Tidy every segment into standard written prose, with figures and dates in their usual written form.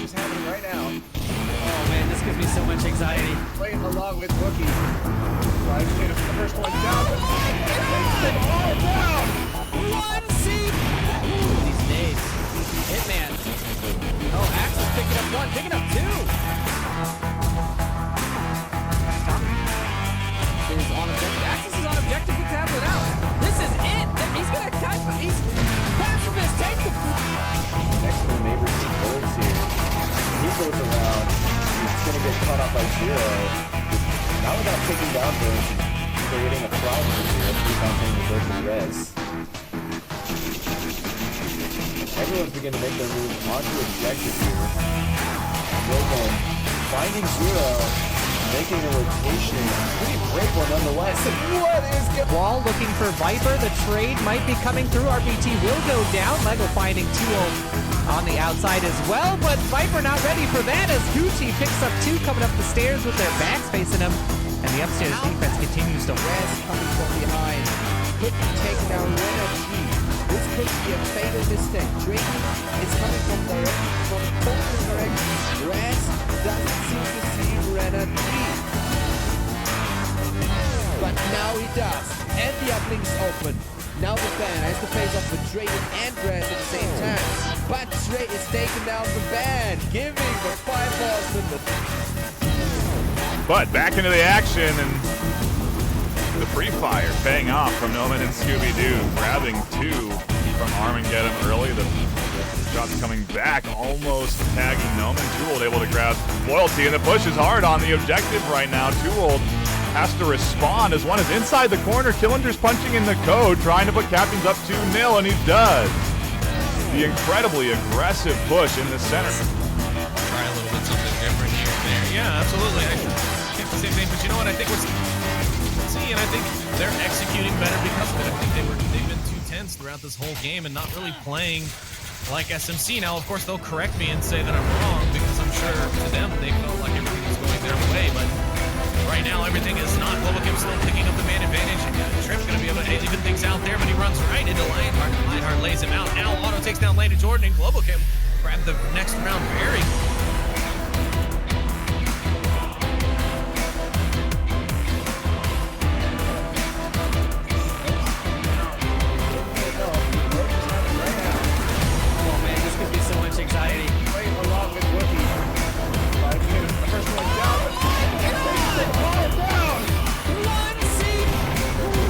is happening right now. Oh man, this gives me so much anxiety. Playing along with Rookie. The first one down, but all down. One seat. These days. Hitman. Oh, Axe is picking up one, picking up two. Is on objective. Axis is on objective to tablet out. This is it. He's gonna cut. He's pacifist. Take the. Next to the neighbors and bullets here. He goes around. He's gonna get caught up by Zero. Now without taking down Burns, creating a problem here. Keep on taking the Burns and res. Everyone's beginning to make their move onto objective here. Wilson finding Zero. Making a rotation. Pretty great one nonetheless. What is going on? Wall looking for Viper. The trade might be coming through. RBT will go down. Lego finding 2 on the outside as well, but Viper not ready for that as Gucci picks up 2 coming up the stairs with their backs facing him. And the upstairs defense continues to Res coming from behind. Could be taken down Rena G. This could be a fatal mistake. Drake is coming from total direction. Res doesn't seem to see Rena G. But now he does. And the uplink's open. Now the ban has to face off with Drayden and Res at the same time. But Dray is taking down the ban, giving the 5 horsemen the... But back into the action, and the free fire paying off from Noman and Scooby-Doo, grabbing 2 from Armageddon early. The shots coming back, almost tagging Noman. Twold able to grab Loyalty, and the push is hard on the objective right now. Twold has to respond as one is inside the corner. Killinger's punching in the code, trying to put Captains up 2-0, and he does. The incredibly aggressive push in the center. Try a little bit something different here and there. Yeah, absolutely. I think the same thing, but you know what? I think we're seeing, I think they're executing better because of it. I think they've been too tense throughout this whole game and not really playing like SMC. Now, of course, they'll correct me and say that I'm wrong because I'm sure to them they felt like everything was going their way, but right now everything is not. Global Kim still picking up the man advantage, and Tripp's going to be able to even things out there, but he runs right into Lionheart. Lionheart lays him out. Now Auto takes down Lane to Jordan, and Global Kim grab the next round very. Anxiety. Playing along with Rookie. The first one down, but all down. One seat.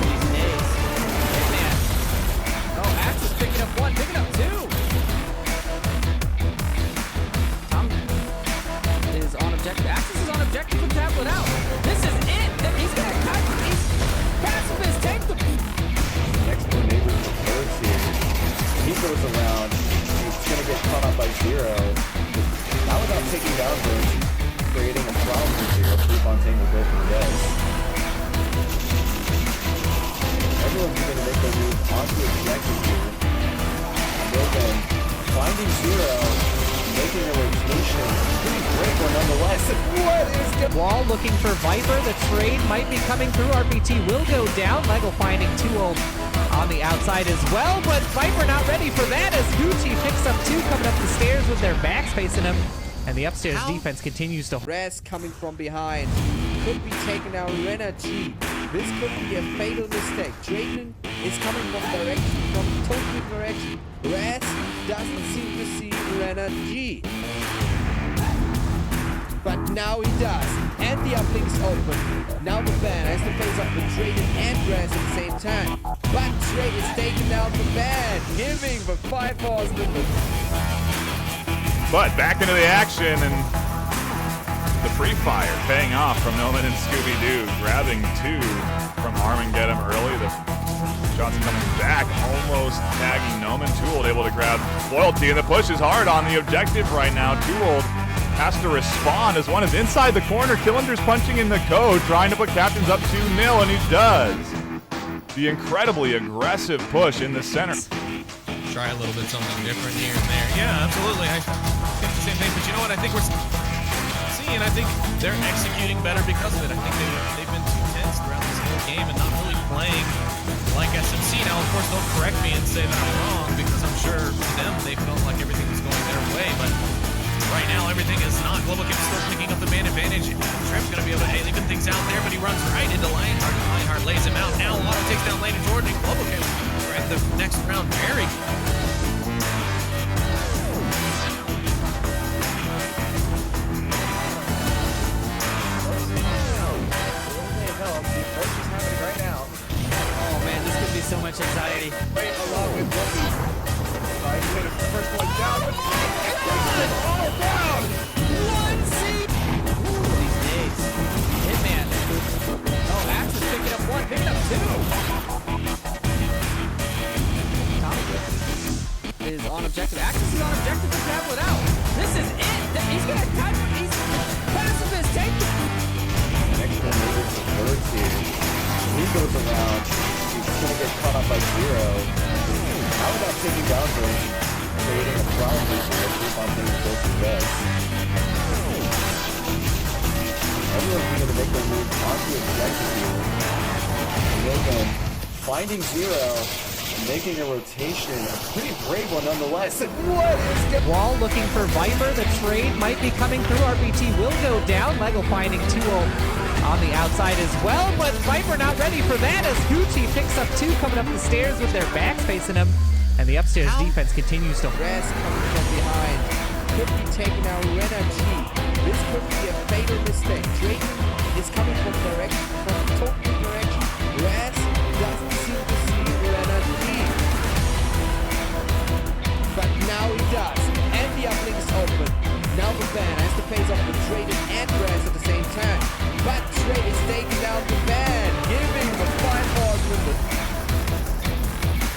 These days. Hitman. Oh, Axe is picking up 1, picking up 2. Tom is on objective. Axis is on objective with tablet out. This is it. He's gonna cut. He's pacifist. Take the. Next to the neighbors and birds here. He goes around. He's gonna get caught up by Zero. Now without taking down Burns, creating a problem for Zero. Keep on taking the both of res. Everyone's gonna make their move onto objective here. Wilson finding Zero, making a rotation. Pretty great one nonetheless. What is going on? Wall looking for Viper. The trade might be coming through. RBT will go down. Lego finding 2 on the outside as well, but Viper not ready for that as Gucci picks up 2 coming up the stairs with their backs facing him, and the upstairs defense continues to. Res coming from behind. Could be taken down Rena G. This could be a fatal mistake. Drayden is coming from total direction. Res doesn't seem to see Rena G. But now he does, and the uplink's open. Now the ban has to face off with Drayden and Res at the same time. But Dray is taking down the ban, giving the 5 horsemen the... But back into the action, and the free fire paying off from Noman and Scooby-Doo, grabbing 2 from Armageddon early. The shots coming back, almost tagging Noman. Twold able to grab Loyalty, and the push is hard on the objective right now. Twold has to respond as one is inside the corner. Killinger's punching in the code, trying to put Captains up 2-0, and he does. The incredibly aggressive push in the center. Try a little bit something different here and there. Yeah, absolutely. I think the same thing, but you know what? I think we're seeing, I think they're executing better because of it. I think they've been too tense throughout this whole game and not really playing like SMC. Now, of course, they'll correct me and say that I'm wrong because I'm sure to them they felt like everything was going their way, but right now everything is not. Global Kim still picking up the man advantage. Trip's gonna be able to even things out there, but he runs right into Lionheart. Lionheart lays him out. Now Auto takes down Lane and Jordan. And Global Kim right the next round. Very Oh man, this could be so much anxiety. Right along with Wookie. Trying to finish the first one down, but all down! One seat. These days. Hitman. Oh, Axe is picking up one, picking up two. Tommy is on objective. Axe is on objective to travel it out. This is it. He's gonna cut. He's pacifist. Take it. Next one is the birds here. He goes around. He's going to get caught up by Zero. How about taking down Birds and creating a problem here? Keep on things close to best. Everyone's going to make their move onto objective here. Logan finding Zero and making a rotation. A pretty brave one nonetheless. And what is going Wall looking for Viper. The trade might be coming through. RBT will go down. Lego finding 2-0 on the outside as well, but Viper not ready for that as Gucci picks up two coming up the stairs with their backs facing him, and the upstairs defense continues to. VRATH coming from behind. Could be taking out Rena G. This could be a fatal mistake. Drayton is coming from total direction. VRATH doesn't seem to see Rena G. But now he does. And the uplink is open. Now the van has to face off with Drayton and VRATH at the same time. But Trey is taking down the van, giving the 5 balls with the.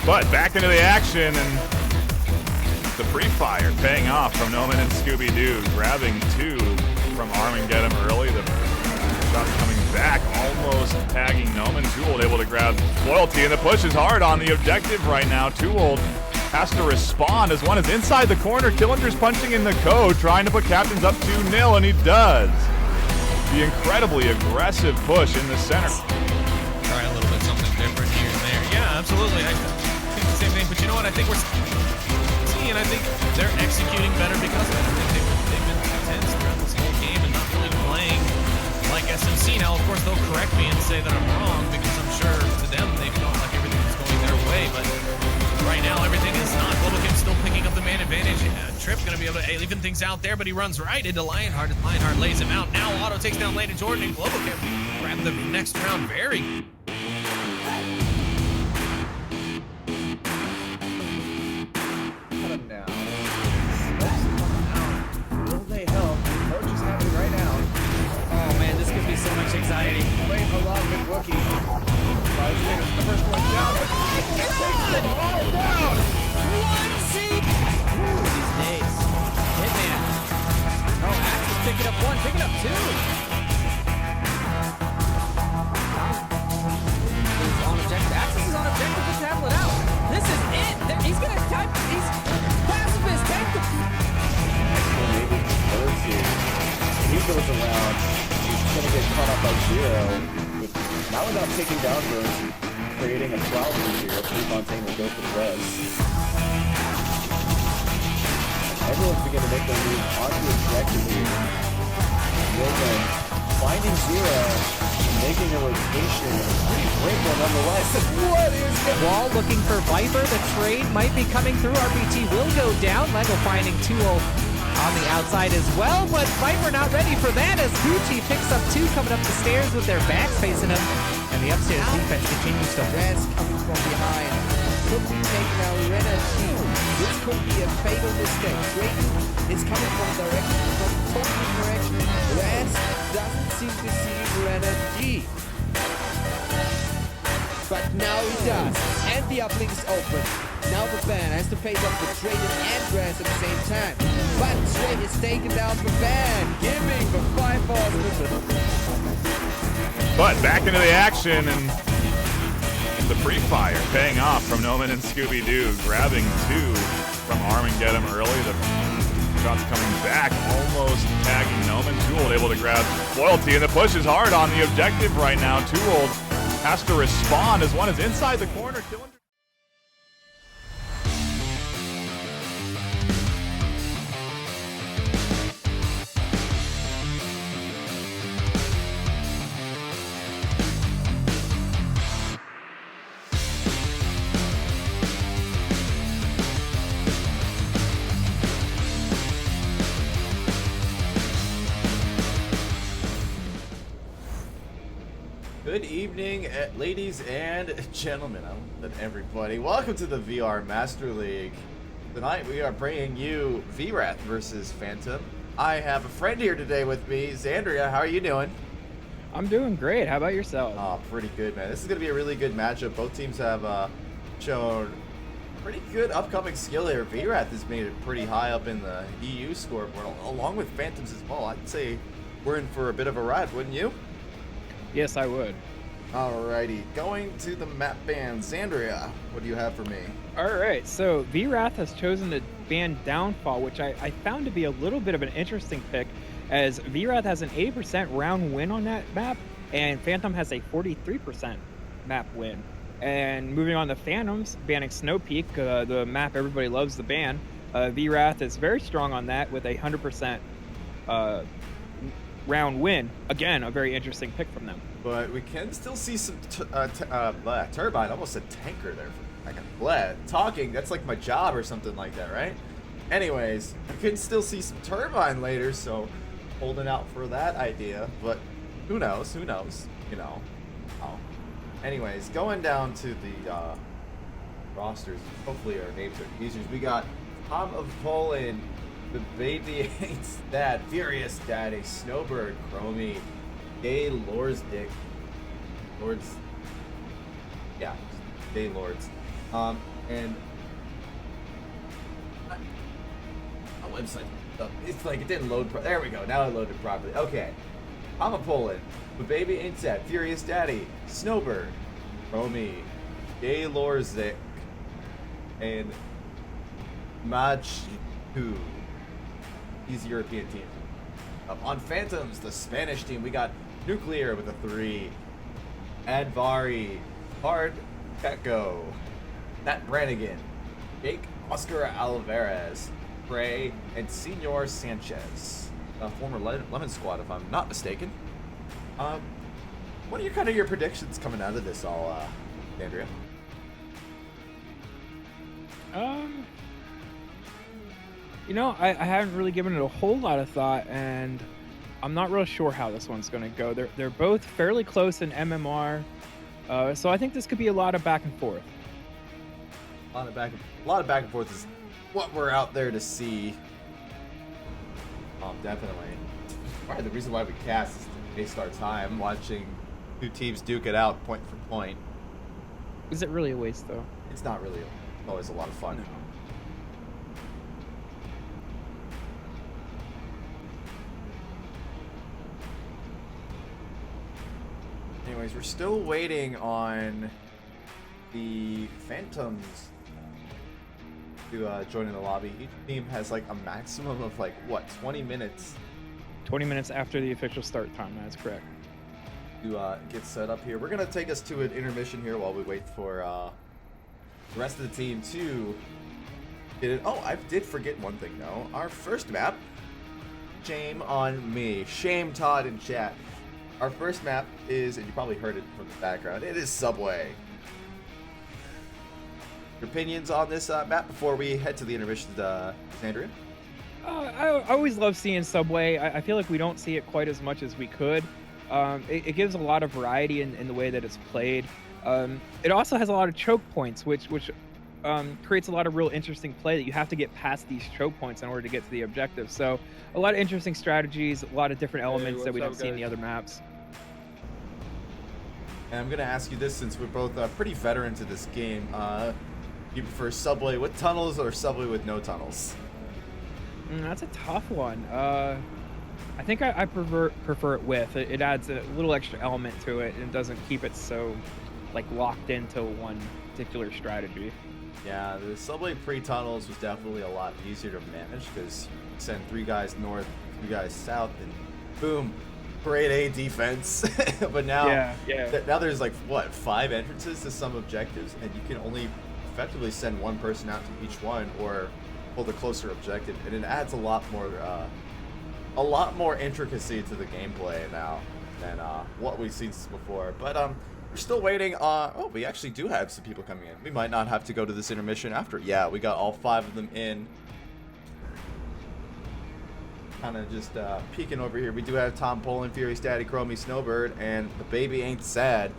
But back into the action, and the pre-fire paying off from Noman and Scooby-Doo, grabbing two from Armageddon early. The shot coming back, almost tagging Noman. Too Old able to grab Loyalty, and the push is hard on the objective right now. Too Old has to respond as one is inside the corner. Killinger's punching in the code, trying to put Captains up 2-0, and he does. The incredibly aggressive push in the center. try a little bit something different here and there. Yeah, absolutely. I think the same thing, but you know what? I think we're seeing, I think they're executing better because of it. I think they've been too tense throughout this whole game and not really playing like SMC. Now, of course, they'll correct me and say that I'm wrong because I'm sure to them they felt like everything was going their way, but right now everything is not. Global Kim still picking up the man advantage. Trip gonna be able to even things out there, but he runs right into Lionheart. Lionheart lays him out. Now Auto takes down Lane and Jordan, and Global Kim grab the next round. Very Cut him now. Will they help? The coach is happening right now. Oh man, this could be so much anxiety. Playing along with Wookie. Tries to finish the first one down, but it takes them all down. One seat. These days. Hitman. Oh, Axe is picking up one, picking up two. He's on objective. Axe is on objective to travel it out. This is it. He's gonna type. He's pacifist. Take the. Maybe Birds here. He goes around. He's going to get caught up by Zero. But now without taking down Birds, creating a problem here. Prefontaine will go for the rest. Everyone's beginning to make their move onto objective here. Logan finding Zero, making a rotation. A pretty great one nonetheless. What is going on? Wall looking for Viper. The trade might be coming through. RBT will go down. Lego finding 2-0 on the outside as well, but Viper not ready for that as Gucci picks up two coming up the stairs with their backs facing him, and the upstairs defense continues to. VRATH coming from behind. Could be taking out Rena G. This could be a fatal mistake. Drayton is coming from total direction. VRATH doesn't seem to see Rena G. But now he does. And the uplink is open. Now the van has to face up with Drayton and VRATH at the same time. But Drayton is taking down the van, giving the 5 balls with it. But back into the action, and the pre-fire paying off from Noman and Scooby-Doo, grabbing two from Armageddon early. The shots coming back, almost tagging Noman. Too Old able to grab Loyalty, and the push is hard on the objective right now. Too Old has to respond as one is inside the corner. Killinger Good evening, ladies and gentlemen, and everybody. Welcome to the VR Master League. Tonight we are bringing you VRATH versus Phantom. I have a friend here today with me, Xandria. How are you doing? I'm doing great. How about yourself? Oh, pretty good, man. This is going to be a really good matchup. Both teams have shown pretty good upcoming skill here. VRATH has made it pretty high up in the EU scoreboard, along with Phantoms as well. I'd say we're in for a bit of a ride, wouldn't you? Yes, I would. Alrighty, going to the map ban. Xandria, what do you have for me? All right, so VRATH has chosen to ban Downfall, which I found to be a little bit of an interesting pick, as VRATH has an 80% round win on that map, and Phantom has a 43% map win. And moving on to Phantoms, banning Snow Peak, the map everybody loves to ban. VRATH is very strong on that with a 100% round win. Again, a very interesting pick from them. But we can still see some turbine, almost a tanker there. I got talking, that's like my job or something like that, right? Anyways, I can still see some turbine later, so holding out for that idea. But who knows, you know. Oh. Anyways, going down to the rosters, hopefully our names are easier. We got Tom of Poland, the baby hates that, Furious Daddy, Snowbird, Chromie, Gay Lords Dick, Lords, yeah, Gay Lords, and my website, it's like it didn't load. There we go. Now it loaded properly. Okay, I'm a Poland, but baby ain't sad, Furious Daddy, Snowbird, Chromie, Gay Lords Dick, and Machu. He's European team. On Phantoms, the Spanish team, we got Nuclear with a 3, Advari, Hard Petco, Nat Brannigan, Jake Oscar Alvarez, Prey, and Senor Sanchez, former Lemon Squad, if I'm not mistaken. What are your predictions coming out of this all, Andrea? You know, I haven't really given it a whole lot of thought, and I'm not real sure how this one's going to go. They're both fairly close in MMR, so I think this could be a lot of back and forth. A lot of back and forth is what we're out there to see. Definitely. Part of the reason why we cast is to waste our time watching two teams duke it out point for point. Is it really a waste, though? It's not really always a lot of fun. No. Anyways, we're still waiting on the Phantoms to join in the lobby. Each team has like a maximum of like, what, 20 minutes? 20 minutes after the official start time, that's correct. To get set up here. We're going to take us to an intermission here while we wait for the rest of the team to get it. Oh, I did forget one thing though. Our first map, shame on me. Shame Todd in chat. Our first map is, and you probably heard it from the background, it is Subway. Your opinions on this map before we head to the intermission, Xandria? I always love seeing Subway. I feel like we don't see it quite as much as we could. It gives a lot of variety in the way that it's played. It also has a lot of choke points, which creates a lot of real interesting play that you have to get past these choke points in order to get to the objective. So a lot of interesting strategies, a lot of different elements that we don't see in the other maps. And I'm going to ask you this since we're both pretty veteran to this game. You prefer Subway with tunnels or Subway with no tunnels? That's a tough one. I think I prefer it with. It adds a little extra element to it and doesn't keep it so like locked into one particular strategy. Yeah, the Subway pre-tunnels was definitely a lot easier to manage because you send 3 guys north, 3 guys south, and boom, grade A defense. But now, now there's like, what, 5 entrances to some objectives, and you can only effectively send one person out to each one or hold a closer objective, and it adds a lot more intricacy to the gameplay now than what we've seen before. But we're still waiting on... Oh, we actually do have some people coming in. We might not have to go to this intermission after. Yeah, we got all 5 of them in. kind of just peeking over here. We do have Tom Poland, Fury, Statty, Chromie, Snowbird, and the baby ain't sad.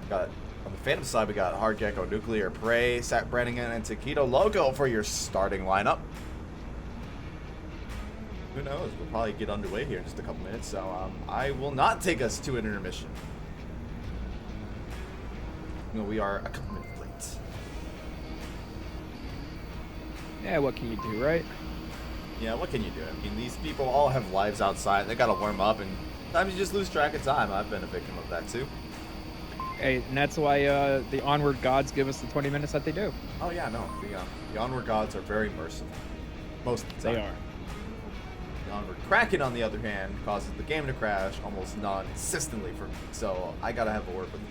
Got on the Phantom side, we got Hard Gecko, Nuclear, Prey, Sat Brannigan, and Taquito Loco for your starting lineup. Who knows? We'll probably get underway here in just a couple minutes, so I will not take us to an intermission. No, we are a couple minutes late. Yeah, what can you do, right? Yeah, what can you do? I mean, these people all have lives outside. They gotta warm up, and sometimes you just lose track of time. I've been a victim of that too. Hey, and that's why the Onward gods give us the 20 minutes that they do. Oh yeah, no, the Onward gods are very merciful. Most of the time. They are. The Onward Kraken, on the other hand, causes the game to crash almost non-consistently for me. So I gotta have a word with you.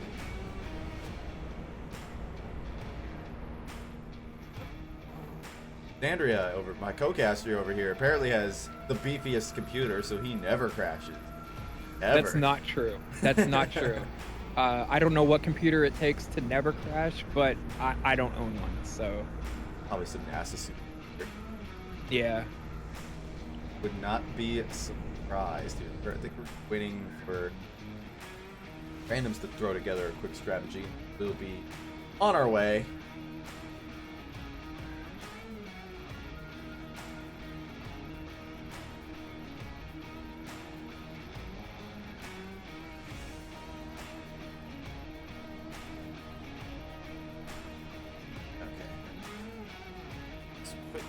Xandria, my co-caster over here, apparently has the beefiest computer, so he never crashes. Ever. That's not true. That's not true. I don't know what computer it takes to never crash, but I don't own one, so. Probably some NASA suit. Yeah. Would not be surprised, dude. I think we're waiting for randoms to throw together a quick strategy. We'll be on our way.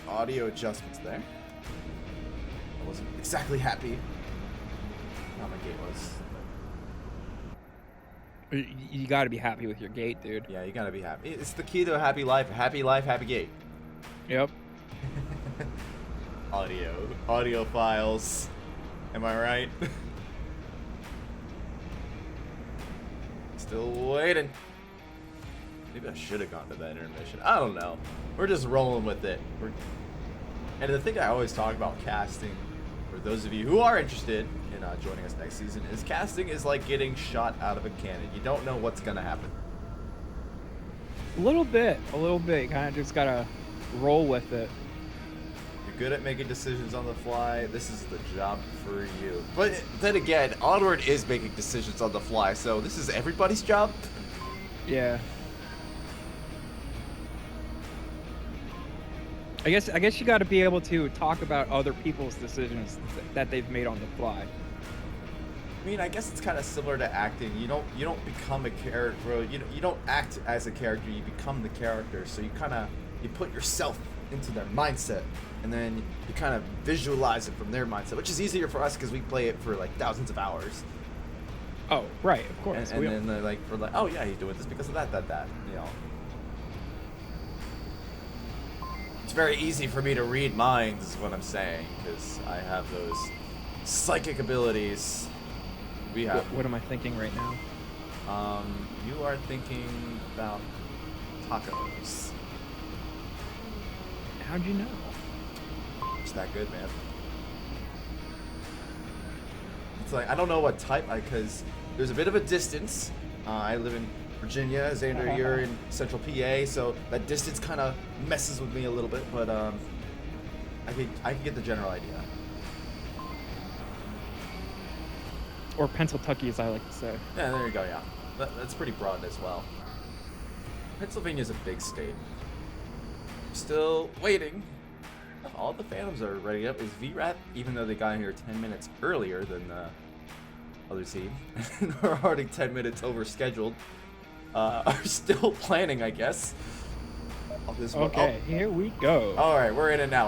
Audio adjustments there. I wasn't exactly happy how my gate was. You got to be happy with your gate, dude. Yeah, you gotta be happy. It's the key to a happy life. Happy life, happy gate. Yep. Audio files. Am I right? Still waiting. Maybe I should have gone to that intermission. I don't know. We're just rolling with it. And the thing I always talk about casting, for those of you who are interested in joining us next season, is casting is like getting shot out of a cannon. You don't know what's going to happen. A little bit. You kind of just got to roll with it. You're good at making decisions on the fly. This is the job for you. But then again, Onward is making decisions on the fly, so this is everybody's job. Yeah. I guess you got to be able to talk about other people's decisions that they've made on the fly. I mean, I guess it's kind of similar to acting. You don't become a character. You don't act as a character. You become the character. So you put yourself into their mindset, and then you kind of visualize it from their mindset, which is easier for us because we play it for like thousands of hours. Oh, right, of course. And then they're like, we're like, oh yeah, he's doing this because of that. You know. It's very easy for me to read minds, is what I'm saying, because I have those psychic abilities. We have. What am I thinking right now? You are thinking about tacos. How'd you know? It's that good, man. It's like, I don't know what type, because there's a bit of a distance. I live in Virginia, Xander, you're in central PA, so that distance kind of messes with me a little bit, but I can get the general idea. Or Pennsyltucky, as I like to say. Yeah, there you go, yeah. That's pretty broad as well. Pennsylvania's a big state. Still waiting. All the Phantoms are ready up. Is VRATH, even though they got here 10 minutes earlier than the other team, we're already 10 minutes over scheduled, are still planning, I guess. Okay, here we go. All right, we're in it now.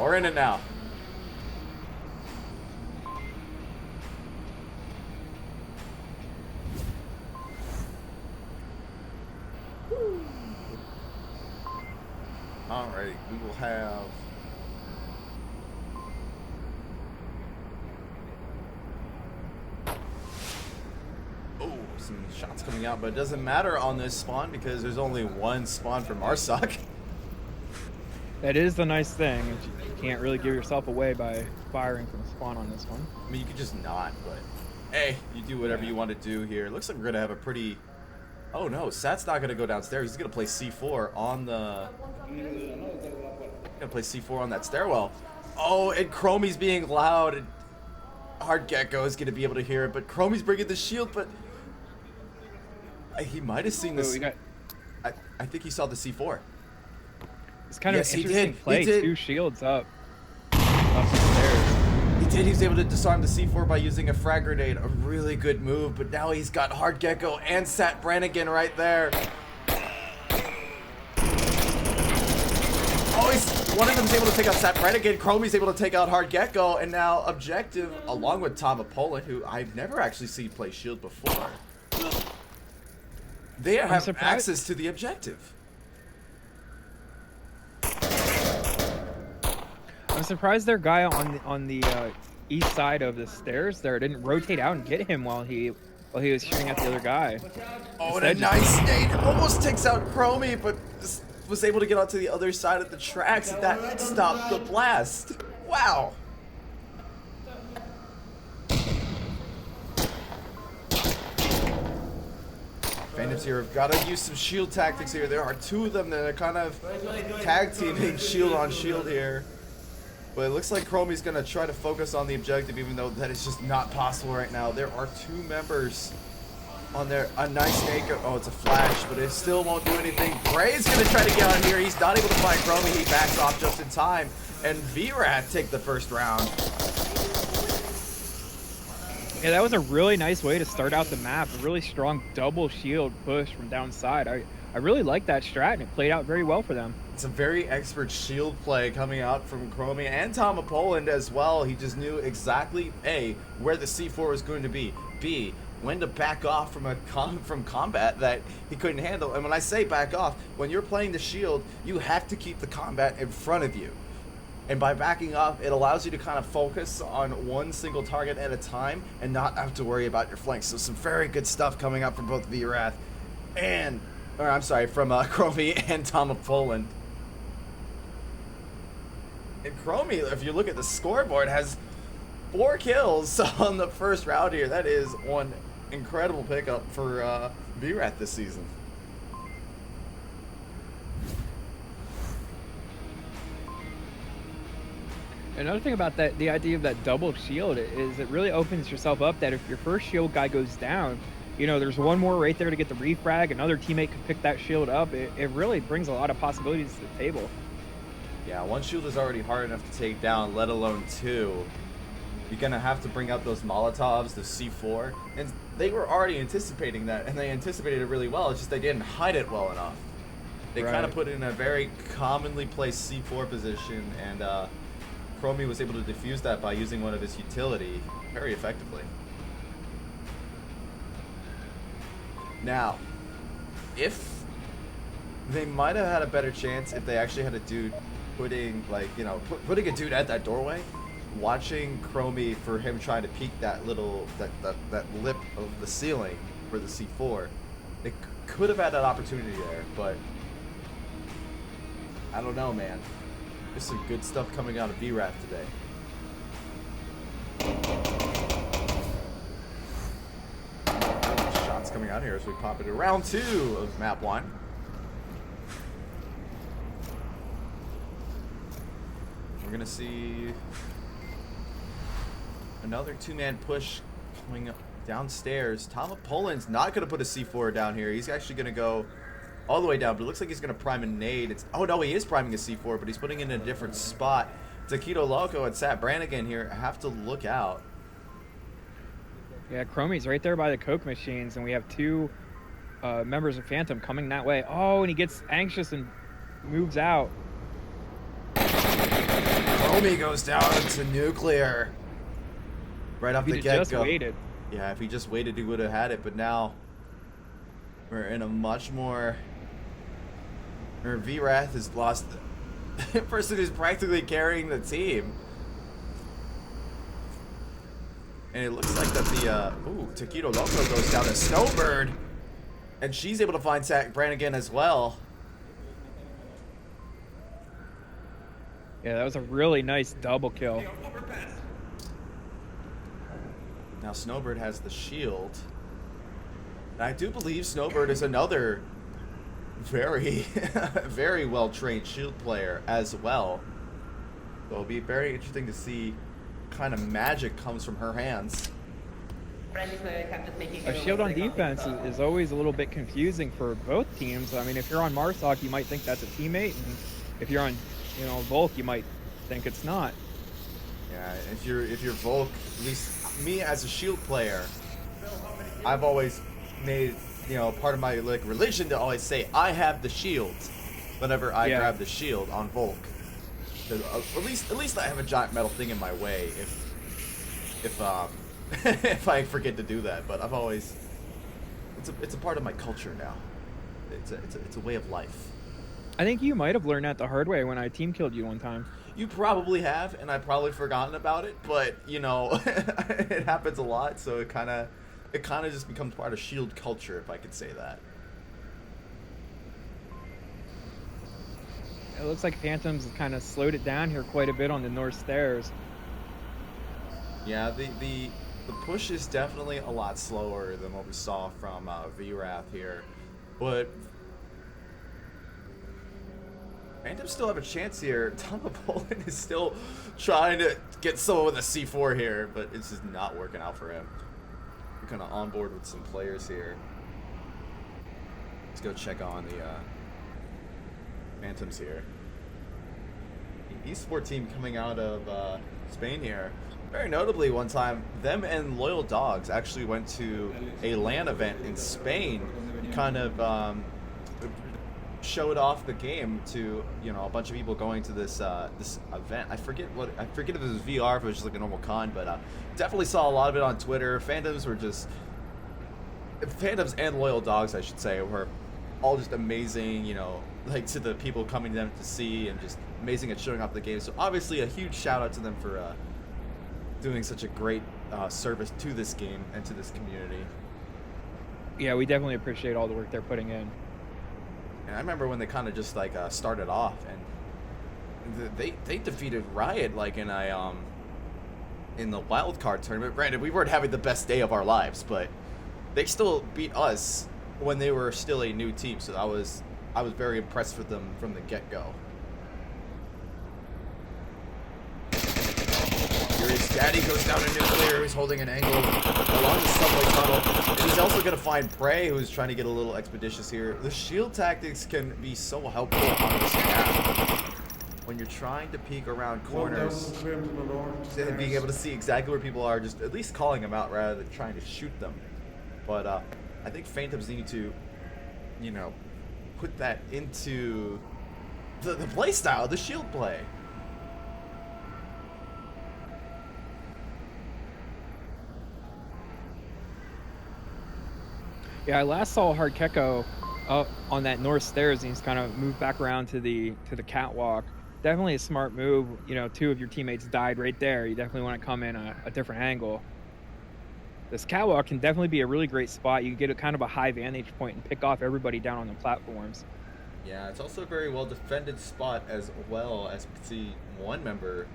All right, we will have. Oh, some shots coming out, but it doesn't matter on this spawn because there's only one spawn from Arsoc. That is the nice thing. You can't really give yourself away by firing from spawn on this one. I mean, you could just not, but hey, you do whatever you want to do here. Looks like we're gonna have a pretty. Oh no, Sat's not gonna go downstairs. He's gonna play C4 on the. Gonna play C4 on that stairwell. Oh, and Chromie's being loud. Hard Gecko is going to be able to hear it, but Chromie's bringing the shield, but he might have seen this. I think he saw the C4. It's kind Yes, of he an interesting did. play. He did. 2 shields up the stairs. He did. He was able to disarm the C4 by using a frag grenade. A really good move, but now he's got Hard Gecko and Sat Brannigan right there. Oh, one of them's able to take out Sat Brannigan. Chromie's able to take out Hard Gecko, and now Objective, along with Tom of Poland, who I've never actually seen play Shield before. They have access to the Objective. I'm surprised their guy on the east side of the stairs there didn't rotate out and get him while he was shooting at the other guy. Oh, and a nice nade. Almost takes out Chromie, but just was able to get onto the other side of the tracks, and that stopped the blast. Wow. Phantoms here have got to use some shield tactics here. There are 2 of them that are kind of tag teaming shield on shield here. But it looks like Chromie's going to try to focus on the objective, even though that is just not possible right now. There are 2 members on there. A nice naked. Oh, it's a flash, but it still won't do anything. Bray's going to try to get on here. He's not able to find Chromie. He backs off just in time. And VRATH take the first round. Yeah, that was a really nice way to start out the map. A really strong double shield push from downside. I really like that strat, and it played out very well for them. It's a very expert shield play coming out from Chromie and Tom of Poland as well. He just knew exactly, A, where the C4 was going to be, B, when to back off from combat that he couldn't handle. And when I say back off, when you're playing the shield, you have to keep the combat in front of you. And by backing off, it allows you to kind of focus on one single target at a time and not have to worry about your flanks. So some very good stuff coming up from both VRATH and, or I'm sorry, from Chromie and Tom of Poland. And Chromie, if you look at the scoreboard, has 4 kills on the first round here. That is one incredible pickup for VRATH this season. Another thing about that, the idea of that double shield, is it really opens yourself up that if your first shield guy goes down, you know, there's one more right there to get the refrag. Another teammate could pick that shield up. It really brings a lot of possibilities to the table. Yeah, 1 shield is already hard enough to take down, let alone 2. You're going to have to bring out those Molotovs, the C4. And they were already anticipating that, and they anticipated it really well. It's just they didn't hide it well enough. They kind of put it in a very commonly placed C4 position, and Chromie was able to defuse that by using one of his utility very effectively. Now, if they might have had a better chance if they actually had a dude putting, like, you know, putting a dude at that doorway, watching Chromie for him trying to peek that little, that lip of the ceiling for the C4, they could have had that opportunity there, but I don't know, man. There's some good stuff coming out of VRATH today. Shots coming out here as we pop into round 2 of map 1. We're gonna see another 2-man push coming up downstairs. Tom of Poland's not gonna put a C4 down here. He's actually gonna go all the way down, but it looks like he's going to prime a nade. Oh no, he is priming a C4, but he's putting it in a different spot. Taquito Loco and Sat Brannigan here have to look out. Yeah, Chromie's right there by the Coke machines, and we have 2 members of Phantom coming that way. Oh, and he gets anxious and moves out. Chromie goes down to nuclear. Right off the get-go. Just waited. Yeah, if he just waited, he would have had it, but now we're in a much more... VRATH has lost the person who's practically carrying the team. And it looks like that the, Taquito Loco goes down to Snowbird. And she's able to find Sat Brannigan as well. Yeah, that was a really nice double kill. Now Snowbird has the shield. And I do believe Snowbird is another very, very well-trained shield player as well. So it'll be very interesting to see kind of magic comes from her hands. A shield on defense is always a little bit confusing for both teams. I mean, if you're on Marsoc, you might think that's a teammate, and if you're on, Volk, you might think it's not. Yeah, if you're Volk, at least me as a shield player, I've always made part of my religion to always say I have the shield whenever I grab the shield on Volk. At least I have a giant metal thing in my way if if I forget to do that. But I've always it's a part of my culture now. It's a way of life. I think you might have learned that the hard way when I team killed you one time. You probably have, and I've probably forgotten about it. But it happens a lot, so it kind of just becomes part of shield culture, if I could say that. It looks like Phantoms kind of slowed it down here quite a bit on the north stairs. Yeah, the push is definitely a lot slower than what we saw from VRATH here, but Phantoms still have a chance here. Poland is still trying to get someone with a C4 here, but it's just not working out for him. We're kind of on board with some players here. Let's go check on the Phantoms here. The eSport team coming out of Spain here. Very notably, one time, them and Loyal Dogs actually went to a LAN event in Spain, kind of showed off the game to a bunch of people going to this this event. I forget if it was VR, if it was just like a normal con, but definitely saw a lot of it on Twitter. Phantoms and Loyal Dogs, I should say, were all just amazing, to the people coming to them to see, and just amazing at showing off the game. So obviously a huge shout out to them for doing such a great service to this game and to this community. Yeah, we definitely appreciate all the work they're putting in. And I remember when they kind of just started off, and they defeated Riot in the wild card tournament. Granted, we weren't having the best day of our lives, but they still beat us when they were still a new team. So I was very impressed with them from the get-go. Furious Daddy goes down to nuclear. He's holding an angle along the subway tunnel. And he's also going to find Prey, who's trying to get a little expeditious here. The shield tactics can be so helpful on this map. When you're trying to peek around corners, and being able to see exactly where people are, just at least calling them out rather than trying to shoot them. But I think Phantoms need to, put that into the play style, the shield play. Yeah, I last saw Hard Keko up on that north stairs, and he's kind of moved back around to the catwalk. Definitely a smart move. Two of your teammates died right there. You definitely want to come in a different angle. This catwalk can definitely be a really great spot. You can get a kind of a high vantage point and pick off everybody down on the platforms. Yeah, it's also a very well defended spot, as well as you can see one member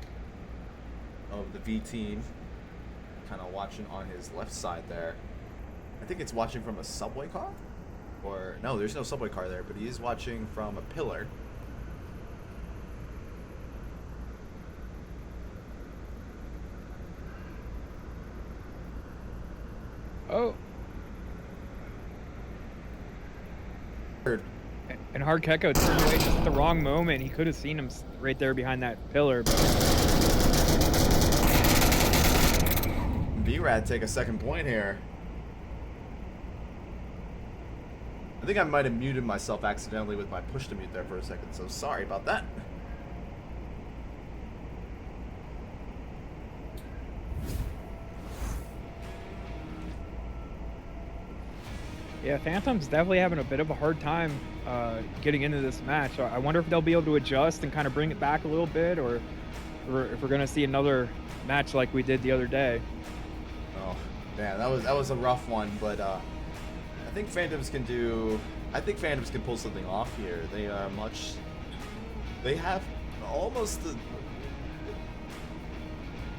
of the V team kind of watching on his left side there. I think it's watching from a subway car? Or, no, there's no subway car there, but he is watching from a pillar. Oh. And Hard Keko turned away just at the wrong moment. He could have seen him right there behind that pillar. VRATH take a second point here. I think I might have muted myself accidentally with my push to mute there for a second, so sorry about that. Yeah, Phantom's definitely having a bit of a hard time getting into this match. I wonder if they'll be able to adjust and kind of bring it back a little bit, or if we're going to see another match like we did the other day. Oh, man, that was a rough one, but I think Phantoms can pull something off here. They have almost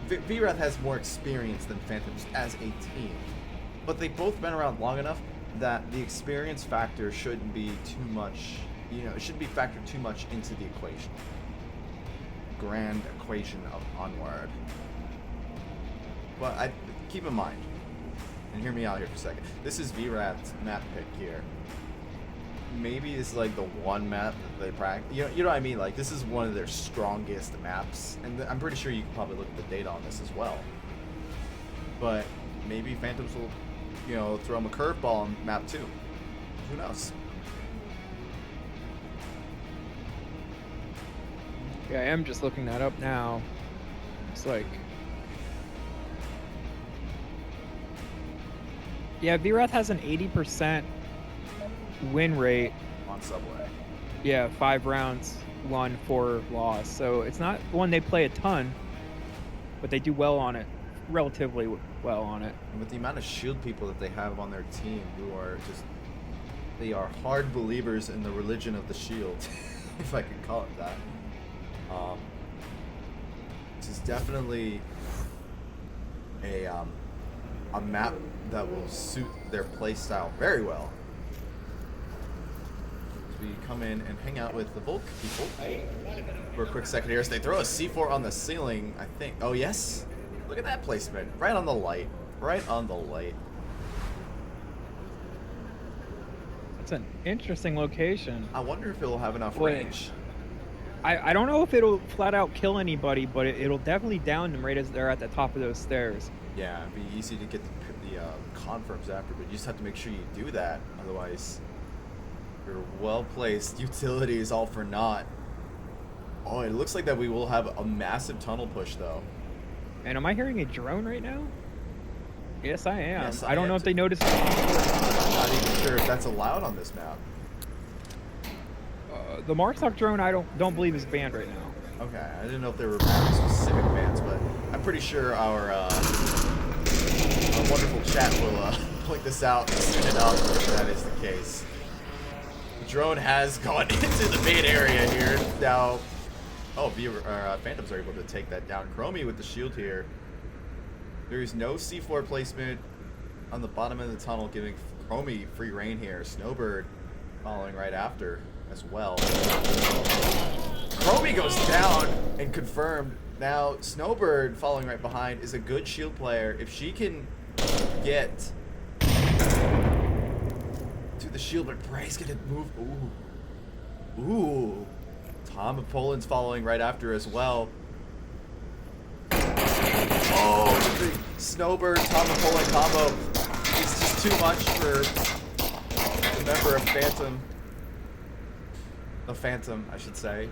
VRATH has more experience than Phantoms as a team, but they've both been around long enough that the experience factor shouldn't be too much, it shouldn't be factored too much into the equation. Grand equation of Onward. But keep in mind, and hear me out here for a second. This is VRAT's map pick here. Maybe it's like the one map that they practice. You know what I mean? Like, this is one of their strongest maps, and I'm pretty sure you can probably look at the data on this as well. But maybe Phantoms will, you know, throw them a curveball on map 2. Who knows? Yeah, I am just looking that up now. It's like, yeah, VRATH has an 80% win rate. On Subway. Yeah, 5 rounds, won, 4 lost. So it's not one they play a ton, but they do well on it, relatively well on it. And with the amount of shield people that they have on their team, who are just, they are hard believers in the religion of the shield, if I could call it that. This is definitely a map that will suit their play style very well. As we come in and hang out with the Volk people for a quick second here, as they throw a C4 on the ceiling, I think. Oh yes, look at that placement, right on the light, right on the light. It's an interesting location. I wonder if it'll have enough Wait. range. I don't know if it'll flat out kill anybody, but it'll definitely down them right as they're at the top of those stairs. Yeah, it'd be easy to get the confirms after, but you just have to make sure you do that. Otherwise, your well-placed utility is all for naught. Oh, it looks like that we will have a massive tunnel push, though. And am I hearing a drone right now? Yes, I am. Yes, I don't am know if they too. noticed. I'm not even sure if that's allowed on this map. The Marstock drone, I don't believe is banned right now. Okay, I didn't know if there were map-specific bans, but I'm pretty sure our wonderful chat will point this out and send it up if that is the case. The drone has gone into the main area here. Now, oh, Phantoms are able to take that down. Chromie with the shield here. There is no C4 placement on the bottom of the tunnel, giving Chromie free reign here. Snowbird following right after as well. Chromie goes down and confirmed. Now, Snowbird following right behind is a good shield player. If she can get to the shield, but Bray's gonna move. Ooh. Ooh. Tom of Poland's following right after as well. Oh, the Snowbird, Tom of Poland combo is just too much for the member of Phantom. The Phantom, I should say.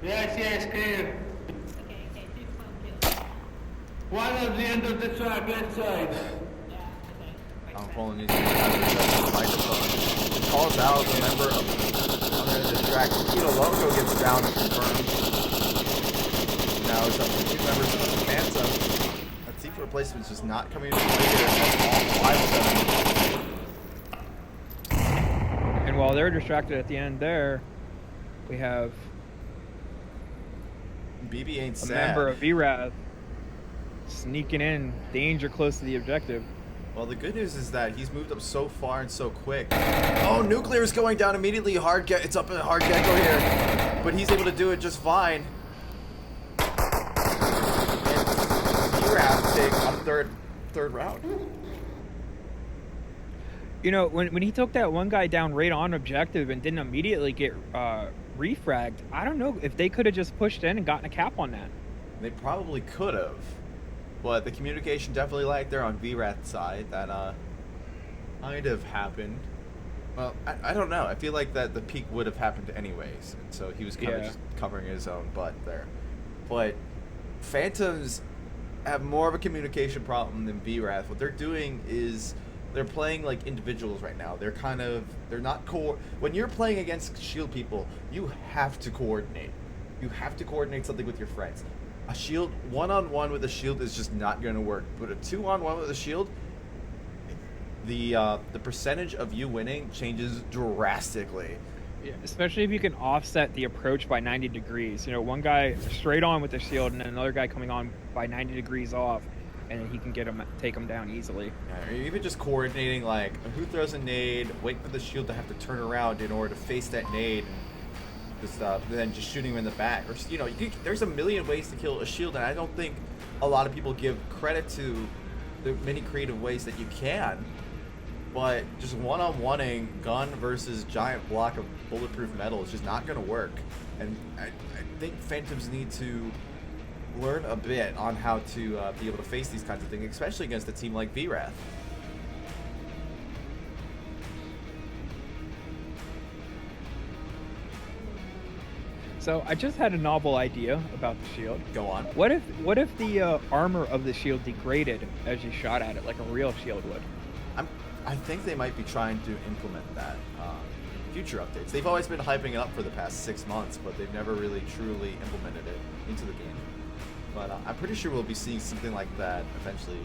Yes, clear. One at the end of the track, left side. Tom Poland needs to have a microphone. He calls out the member of other end of the track. Kilo Loco gets down and confirmed. Now it's up to 2 members of the Phantom. That C4 placement's just not coming into play here. That's all 5 of them. And while they're distracted at the end there, we have BB ain't a sad. member of VRATH sneaking in, danger close to the objective. Well, the good news is that he's moved up so far and so quick. Oh, Nuclear's going down immediately. It's up in Hard Gecko here, but he's able to do it just fine. And VRATH take on third round. You know, when he took that one guy down right on objective and didn't immediately get refragged, I don't know if they could have just pushed in and gotten a cap on that. They probably could have, but the communication definitely lagged there on VRAT's side. That kind of happened. Well, I don't know. I feel like that the peak would have happened anyways, and so he was kind of just covering his own butt there. But Phantoms have more of a communication problem than VRATH. What they're doing is they're playing like individuals right now. They're not when you're playing against shield people, you have to coordinate. You have to coordinate something with your friends. A shield, one-on-one with a shield is just not going to work. But a 2-on-1 with a shield, the percentage of you winning changes drastically. Yeah, especially if you can offset the approach by 90 degrees. You know, one guy straight on with the shield and then another guy coming on by 90 degrees off, and then he can take him down easily. Yeah, or even just coordinating, like, who throws a nade, wait for the shield to have to turn around in order to face that nade, and then just shooting him in the back. Or, you know, there's a million ways to kill a shield, and I don't think a lot of people give credit to the many creative ways that you can, but just one-on-oneing gun versus giant block of bulletproof metal is just not going to work. And I think Phantoms need to learn a bit on how to be able to face these kinds of things, especially against a team like VRATH. So I just had a novel idea about the shield. Go on. What if the armor of the shield degraded as you shot at it, like a real shield would? I think they might be trying to implement that in future updates. They've always been hyping it up for the past 6 months, but they've never really truly implemented it into the game. But I'm pretty sure we'll be seeing something like that eventually.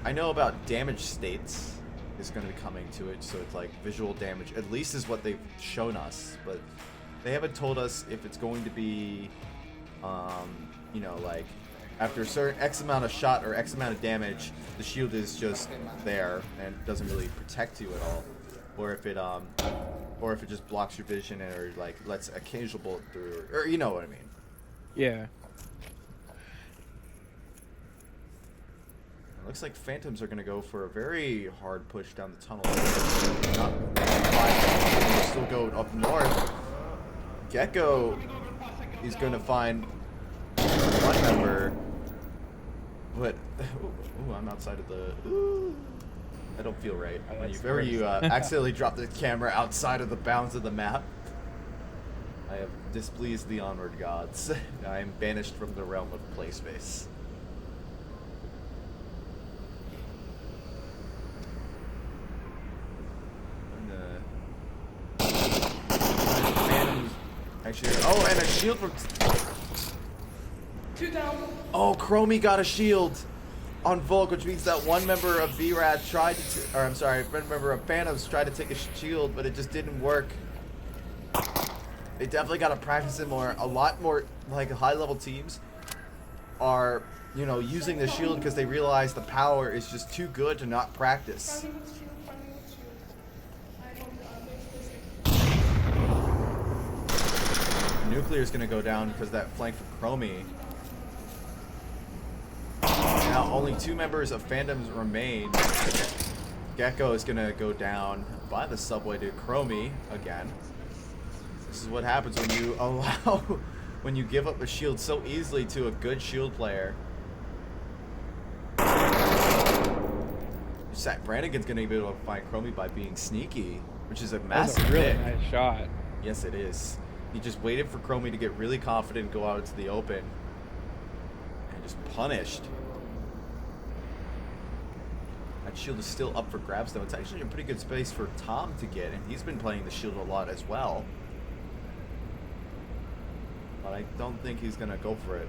I know about damage states is going to be coming to it, so it's like visual damage, at least is what they've shown us, but they haven't told us if it's going to be, you know, like after a certain X amount of shot or X amount of damage, the shield is just there and doesn't really protect you at all, or if it just blocks your vision or like lets a casual bullet through, or you know what I mean. Yeah. It looks like Phantoms are going to go for a very hard push down the tunnel. Still go up north. Gecko is going to find one member, but ooh, I'm outside of the. Ooh, I don't feel right when you accidentally drop the camera outside of the bounds of the map. I have displeased the Onward gods. I am banished from the realm of play space. Actually, oh, and a shield from. 2 down. Oh, Chromie got a shield on Volk, which means that one member of VRATH tried to, or I'm sorry, one member of Phantoms tried to take a shield, but it just didn't work. They definitely got to practice it more. A lot more, like high-level teams are, you know, using the shield because they realize the power is just too good to not practice. Nuclear is going to go down because of that flank from Chromie. Now only 2 members of Phantoms remain. Gecko is going to go down by the subway to Chromie again. This is what happens when you allow, when you give up a shield so easily to a good shield player. Brannigan's going to be able to find Chromie by being sneaky, which is a massive That's a really hit. nice shot. Yes, it is. He just waited for Chromie to get really confident and go out into the open. And just punished. That shield is still up for grabs, though. It's actually a pretty good space for Tom to get, and he's been playing the shield a lot as well. But I don't think he's going to go for it.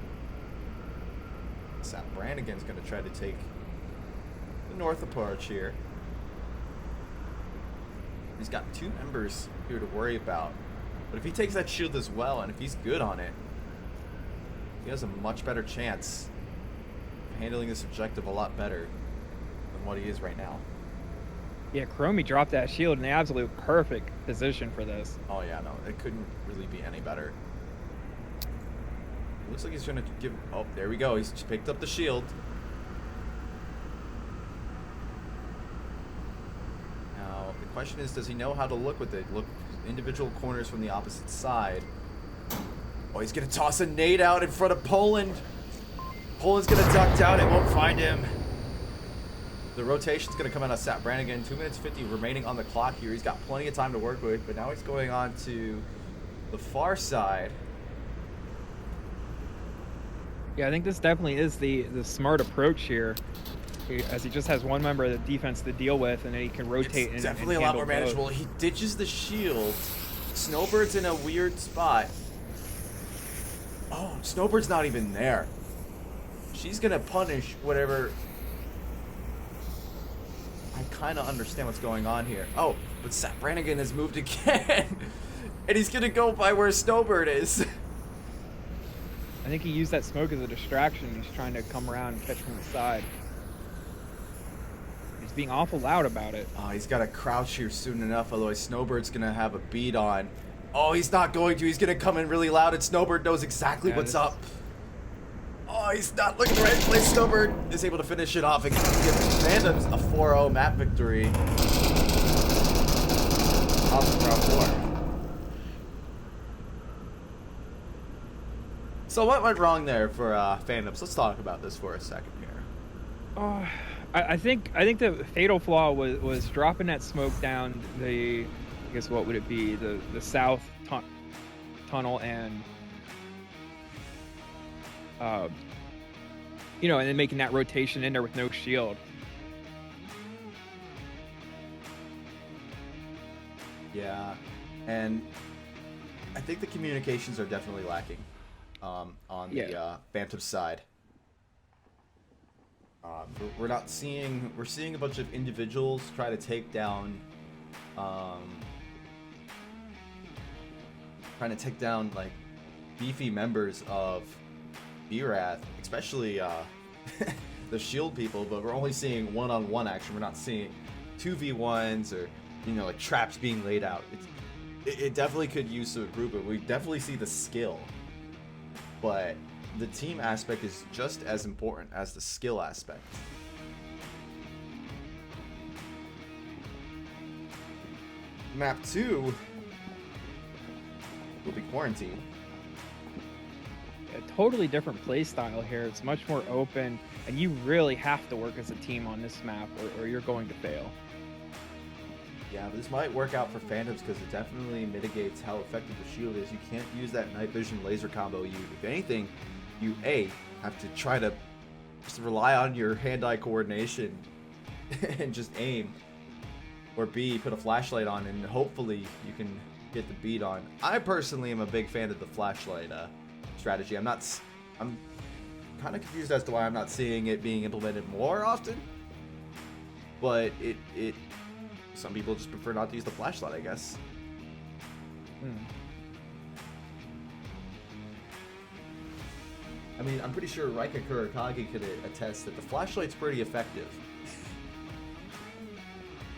Brannigan's going to try to take the north approach here. He's got 2 members here to worry about. But if he takes that shield as well, and if he's good on it, he has a much better chance of handling this objective a lot better than what he is right now. Yeah, Chromie dropped that shield in the absolute perfect position for this. Oh yeah, no, it couldn't really be any better. It looks like he's trying to give. Oh, there we go. He's picked up the shield. Now the question is, does he know how to look with it? Look individual corners from the opposite side. Oh, he's gonna toss a nade out in front of Poland. Poland's gonna duck down. It won't find him. The rotation's gonna come out of Brannigan. 2 minutes 50 remaining on the clock here. He's got plenty of time to work with, but now he's going on to the far side. Yeah, I think this definitely is the smart approach here, as he just has one member of the defense to deal with, and then he can rotate. It's and definitely and a lot more handle manageable. both. He ditches the shield. Snowbird's in a weird spot. Oh, Snowbird's not even there. She's gonna punish whatever. I kind of understand what's going on here. Oh, but Brannigan has moved again, and he's gonna go by where Snowbird is. I think he used that smoke as a distraction. He's trying to come around and catch from the side. He's being awful loud about it. Oh, he's got to crouch here soon enough, otherwise Snowbird's going to have a beat on. Oh, he's not going to. He's going to come in really loud, and Snowbird knows exactly what's up. Oh, Oh, he's not looking right. Plays stubborn. Is able to finish it off and give Phantoms a 4-0 map victory. Off round 4. So what went wrong there for Phantoms? Let's talk about this for a second here. I think the fatal flaw was dropping that smoke down the, I guess what would it be, the south tunnel and you know, and then making that rotation in there with no shield. Yeah, and I think the communications are definitely lacking on the Phantom side. We're seeing a bunch of individuals try to take down, like beefy members of VRATH, especially the shield people, but we're only seeing one-on-one action. We're not seeing 2v1s or, you know, like traps being laid out. It definitely could use a group, but we definitely see the skill. But the team aspect is just as important as the skill aspect. Map 2 will be Quarantine. A totally different play style here. It's much more open, and you really have to work as a team on this map, or you're going to fail. Yeah, but this might work out for Phantoms because it definitely mitigates how effective the shield is. You can't use that night vision laser combo. If anything, you have to try to just rely on your hand-eye coordination and just aim, or B, put a flashlight on and hopefully you can get the beat on. I personally am a big fan of the flashlight strategy. I'm kind of confused as to why I'm not seeing it being implemented more often, but some people just prefer not to use the flashlight, I guess. I mean, I'm pretty sure Raika Kurakage could attest that the flashlight's pretty effective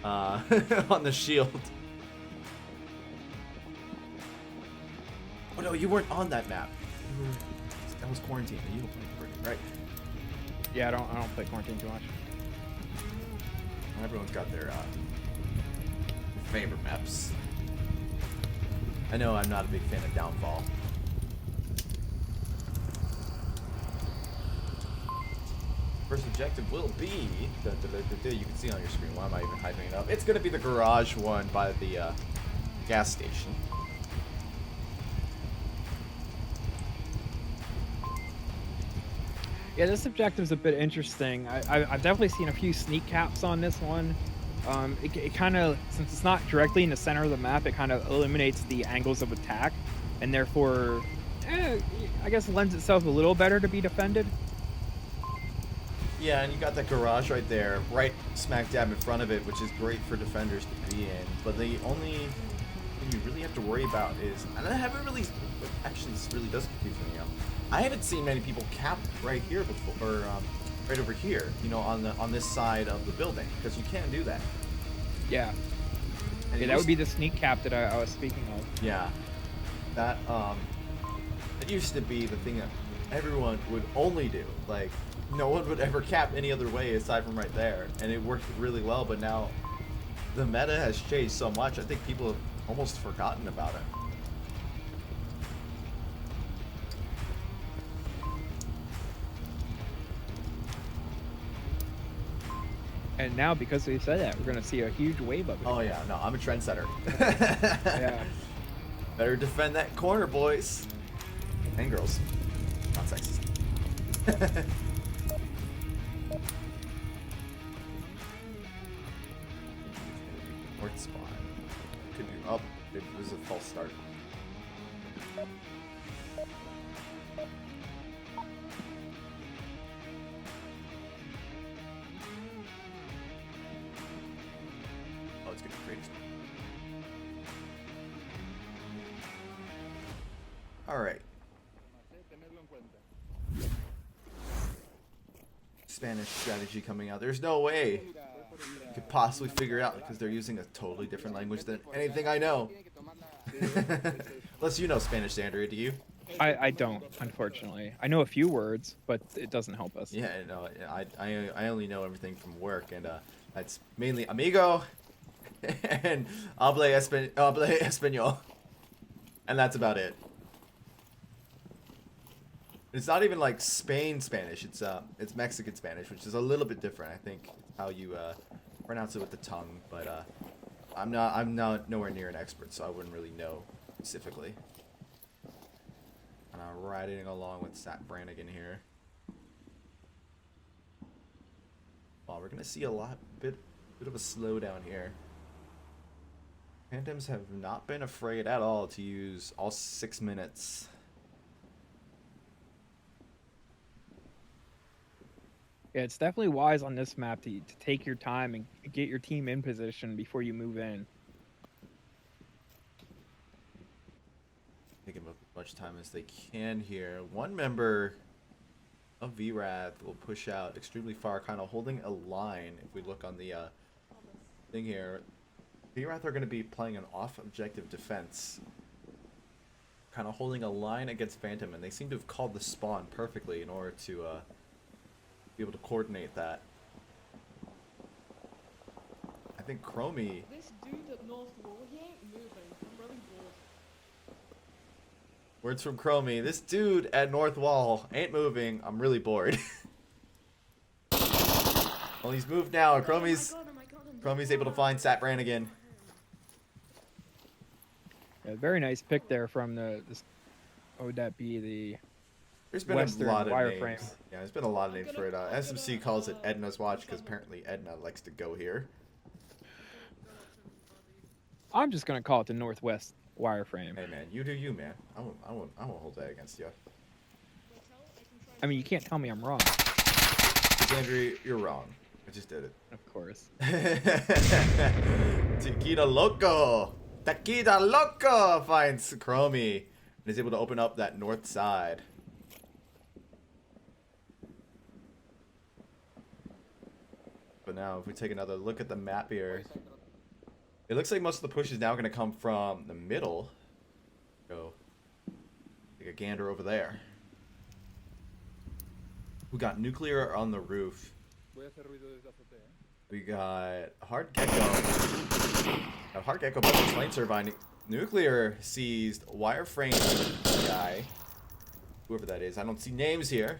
on the shield. Oh no, you weren't on that map. That was Quarantine. You don't play Quarantine, right? Yeah, I don't play Quarantine too much. Everyone's got their favorite maps. I know I'm not a big fan of Downfall. First objective will be, you can see on your screen, why am I even hyping it up? It's going to be the garage one by the gas station. Yeah, this objective's a bit interesting. I've definitely seen a few sneak caps on this one. It kind of, since it's not directly in the center of the map, it kind of eliminates the angles of attack, and therefore, I guess lends itself a little better to be defended. Yeah, and you got that garage right there, right smack dab in front of it, which is great for defenders to be in. But the only thing you really have to worry about is, and I haven't really, actually this really does confuse me now. I haven't seen many people cap right here before, or right over here, you know, on this side of the building, because you can't do that. Yeah. Yeah, that would be the sneak cap that I was speaking of. Yeah. That it used to be the thing that everyone would only do. Like, no one would ever cap any other way aside from right there, and it worked really well. But now the meta has changed so much. I think people have almost forgotten about it. And now, because we said that, we're going to see a huge wave of it. Oh yeah, no, I'm a trendsetter. Yeah. Better defend that corner, boys and girls. Not sexist. North spawn. Could be up. It was a false start. Oh, it's getting crazy. All right. Spanish strategy coming out. There's no way you could possibly figure it out because they're using a totally different language than anything I know. Unless you know Spanish, Xandria, do you? I don't, unfortunately. I know a few words, but it doesn't help us. Yeah, no, I only know everything from work, and that's mainly amigo and hable español, and that's about it. It's not even like Spain Spanish. It's Mexican Spanish, which is a little bit different. I think how you pronounce it with the tongue, but I'm not nowhere near an expert, so I wouldn't really know specifically. And I'm riding along with Sat Brannigan here. Well, we're gonna see a bit of a slowdown here. Phantoms have not been afraid at all to use all 6 minutes. Yeah, it's definitely wise on this map to take your time and get your team in position before you move in. Taking as much time as they can here. One member of VRATH will push out extremely far, kind of holding a line. If we look on the thing here, VRATH are going to be playing an off-objective defense, kind of holding a line against Phantom, and they seem to have called the spawn perfectly in order to be able to coordinate that. I think Chromie. This dude at North Wall, he ain't moving. I'm really bored. Words from Chromie. This dude at North Wall ain't moving. I'm really bored. Well, he's moved now. Chromie's able to find Sat Brannigan. Yeah, very nice pick there from what would that be? The There's been Western a lot of wireframe. names. Yeah, there's been a lot of names for it. SMC calls it Edna's Watch because apparently Edna likes to go here. I'm just gonna call it the Northwest wireframe. Hey man, you do you, man. I won't hold that against you. I mean, you can't tell me I'm wrong. Xandria, you're wrong. I just did it. Of course. Taquita Loco! Taquita Loco finds Chromie and is able to open up that north side. But now, if we take another look at the map here, it looks like most of the push is now going to come from the middle. Go take a gander over there. We got Nuclear on the roof. We got Hard Gecko. Got Hard Gecko by the Slane Turbine. Nuclear seized Wireframe guy. Whoever that is. I don't see names here.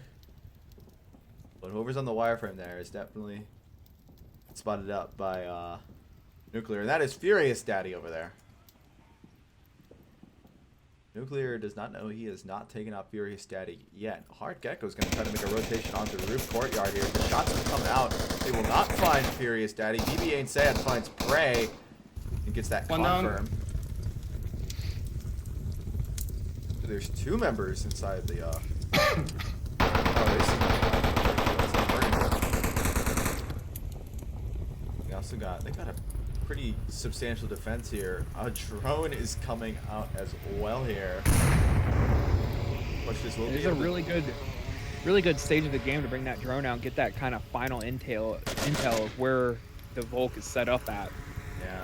But whoever's on the wireframe there is definitely spotted up by Nuclear. And that is Furious Daddy over there. Nuclear does not know he has not taken out Furious Daddy yet. Hard Gecko is going to try to make a rotation onto the roof courtyard here. The shots will come out. They will not find Furious Daddy. BB Ain't Sad finds Prey and gets that confirm. There's two members inside the they also got a pretty substantial defense here. A drone is coming out as well here. It is a really good stage of the game to bring that drone out and get that kind of final intel of where the Volk is set up at. Yeah,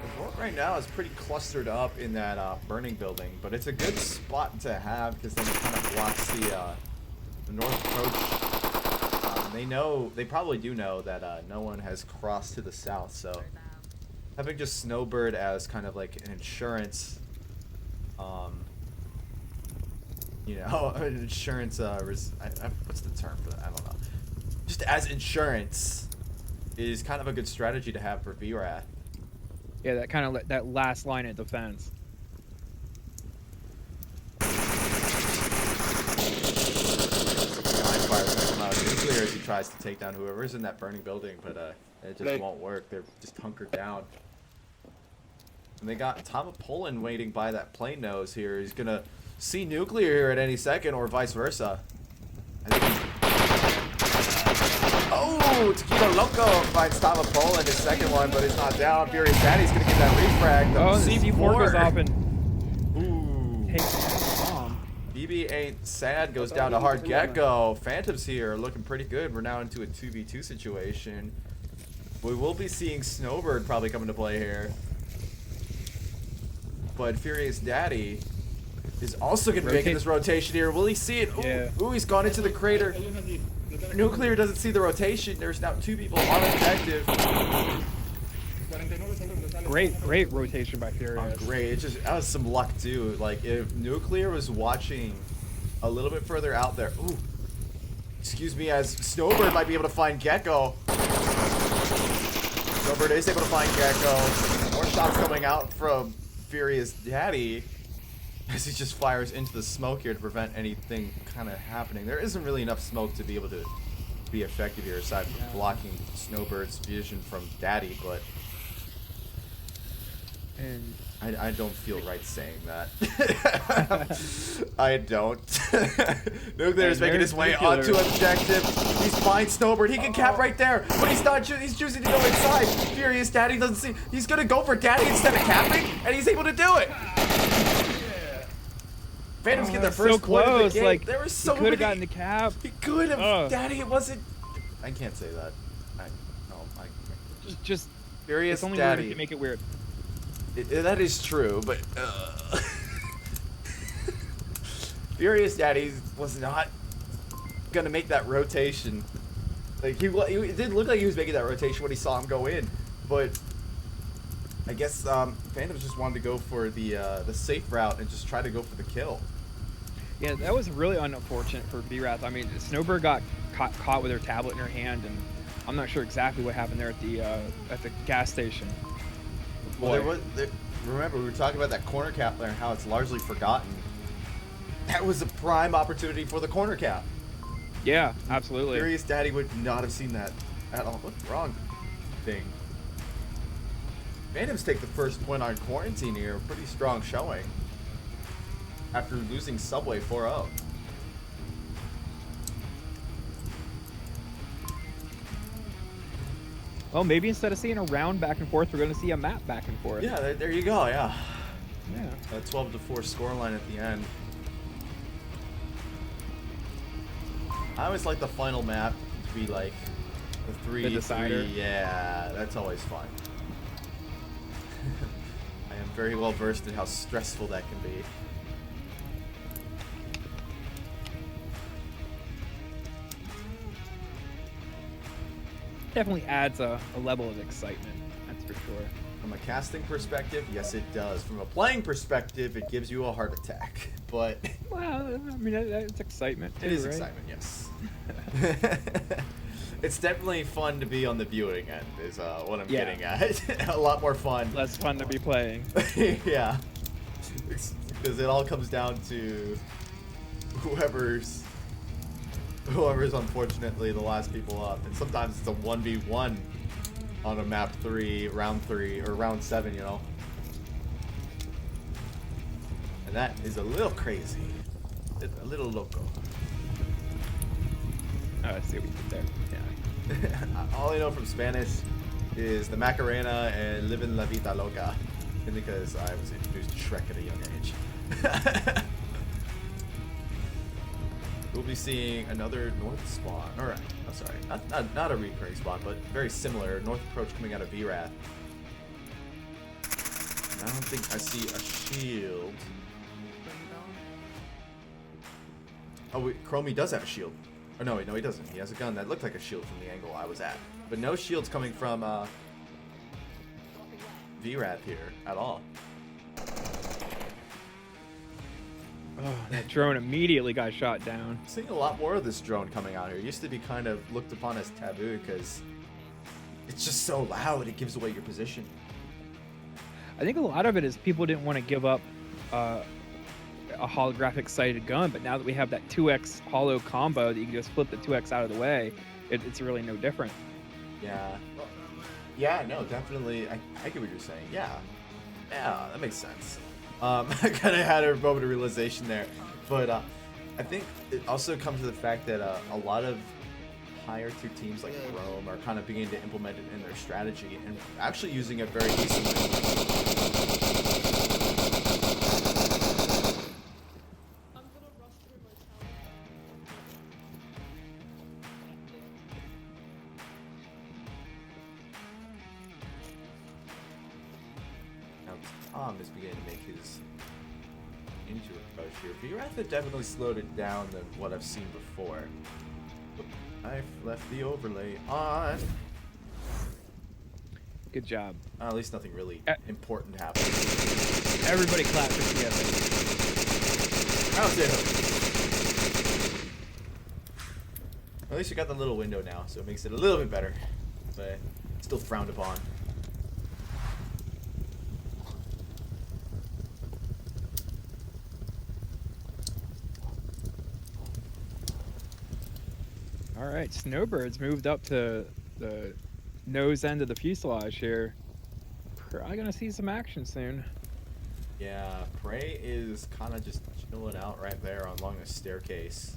the Volk right now is pretty clustered up in that burning building, but it's a good spot to have because then it kind of blocks the north approach. They probably do know that no one has crossed to the south, so having just Snowbird as kind of like an insurance, an insurance, what's the term for that? I don't know. Just as insurance is kind of a good strategy to have for VRATH. Yeah, that kind of that last line of defense. Nuclear as he tries to take down whoever's in that burning building, but it just won't work. They're just hunkered down. And they got Tom of Poland waiting by that plane nose here. He's gonna see Nuclear here at any second, or vice versa. Oh, Taquito Loco finds Tom of Poland, his second one, but it's not down. Furious Daddy's gonna get that refrag. The C4 goes off and takes that bomb. BB Ain't Sad goes down to Hard Gecko. Phantoms here looking pretty good. We're now into a 2v2 situation. We will be seeing Snowbird probably come into play here. But Furious Daddy is also going to be making Rotate. this rotation here. Will he see it? Ooh, Yeah. ooh, he's gone into the crater. Nuclear doesn't see the rotation. There's now 2 people on objective. Great rotation by Furious. Oh, great. It just, that was some luck too. Like, if Nuclear was watching a little bit further out there. Ooh. Excuse me, as Snowbird might be able to find Gecko. Snowbird is able to find Gecko. More shots coming out from Furious Daddy as he just fires into the smoke here to prevent anything kind of happening. There isn't really enough smoke to be able to be effective here aside from blocking Snowbird's vision from Daddy, but And I don't feel right saying that. I don't. Nuclear is making his way onto objective. He's fine, Snowbird. He can cap right there, but he's not. He's choosing to go inside. Furious Daddy doesn't see. He's gonna go for Daddy instead of capping, and he's able to do it. Phantoms get their first so point of the close. game. Like, There was so he could many. have gotten the cap. He could have. Ugh. Daddy, it wasn't. I can't say that. Just Furious it's only weird if Daddy. you make it weird. That is true, but Furious Daddy was not gonna make that rotation. Like it did look like he was making that rotation when he saw him go in, but I guess Phantoms just wanted to go for the safe route and just try to go for the kill. Yeah, that was really unfortunate for VRATH. I mean, Snowbird got caught with her tablet in her hand, and I'm not sure exactly what happened there at the gas station. Well, remember, we were talking about that corner cap there and how it's largely forgotten. That was a prime opportunity for the corner cap. Yeah, absolutely. Furious Daddy would not have seen that at all. What's wrong thing? Phantoms take the first point on Quarantine here. Pretty strong showing. After losing Subway 4-0. Well, maybe instead of seeing a round back and forth, we're going to see a map back and forth. Yeah, there you go, yeah. Yeah. A 12-4 scoreline at the end. I always like the final map to be like the 3-3. decider. Yeah, that's always fun. I am very well versed in how stressful that can be. Definitely adds a level of excitement, that's for sure. From a casting perspective, yes it does. From a playing perspective, it gives you a heart attack. But Well, I mean, it's excitement too, it is right? excitement, yes. It's definitely fun to be on the viewing end, is what I'm Yeah. getting at. A lot more fun. Less fun to be playing. Yeah. Because it all comes down to whoever's unfortunately the last people up. And sometimes it's a 1v1 on a map 3, round 3, or round 7, you know. And that is a little crazy. A little loco. Oh, I see what you did there. Yeah. All I know from Spanish is the Macarena and Livin' La Vida Loca. And because I was introduced to Shrek at a young age. We'll be seeing another north spawn. Alright, oh, sorry. Not a recurring spawn, but very similar. North approach coming out of VRATH. And I don't think I see a shield. Oh, wait, Chromie does have a shield. Oh, no, he doesn't. He has a gun that looked like a shield from the angle I was at. But no shields coming from VRATH here at all. Oh, that drone immediately got shot down. I'm seeing a lot more of this drone coming out here. It used to be kind of looked upon as taboo because it's just so loud. It gives away your position. I think a lot of it is people didn't want to give up a holographic sighted gun, but now that we have that 2x holo combo that you can just flip the 2x out of the way, it's really no different. Yeah. Yeah, no, definitely. I get what you're saying. Yeah. Yeah, that makes sense. I kind of had a moment of realization there. But I think it also comes to the fact that a lot of higher tier teams like Rome are kind of beginning to implement it in their strategy and actually using it very decently. Tom is beginning to make his into approach here. VRATH had definitely slowed it down than what I've seen before. I've left the overlay on. Good job. At least nothing really important happened. Everybody clap for TFH. How's it? At least you got the little window now, so it makes it a little bit better. But still frowned upon. All right, Snowbird's moved up to the nose end of the fuselage here. Probably gonna see some action soon. Yeah, Prey is kind of just chilling out right there along the staircase.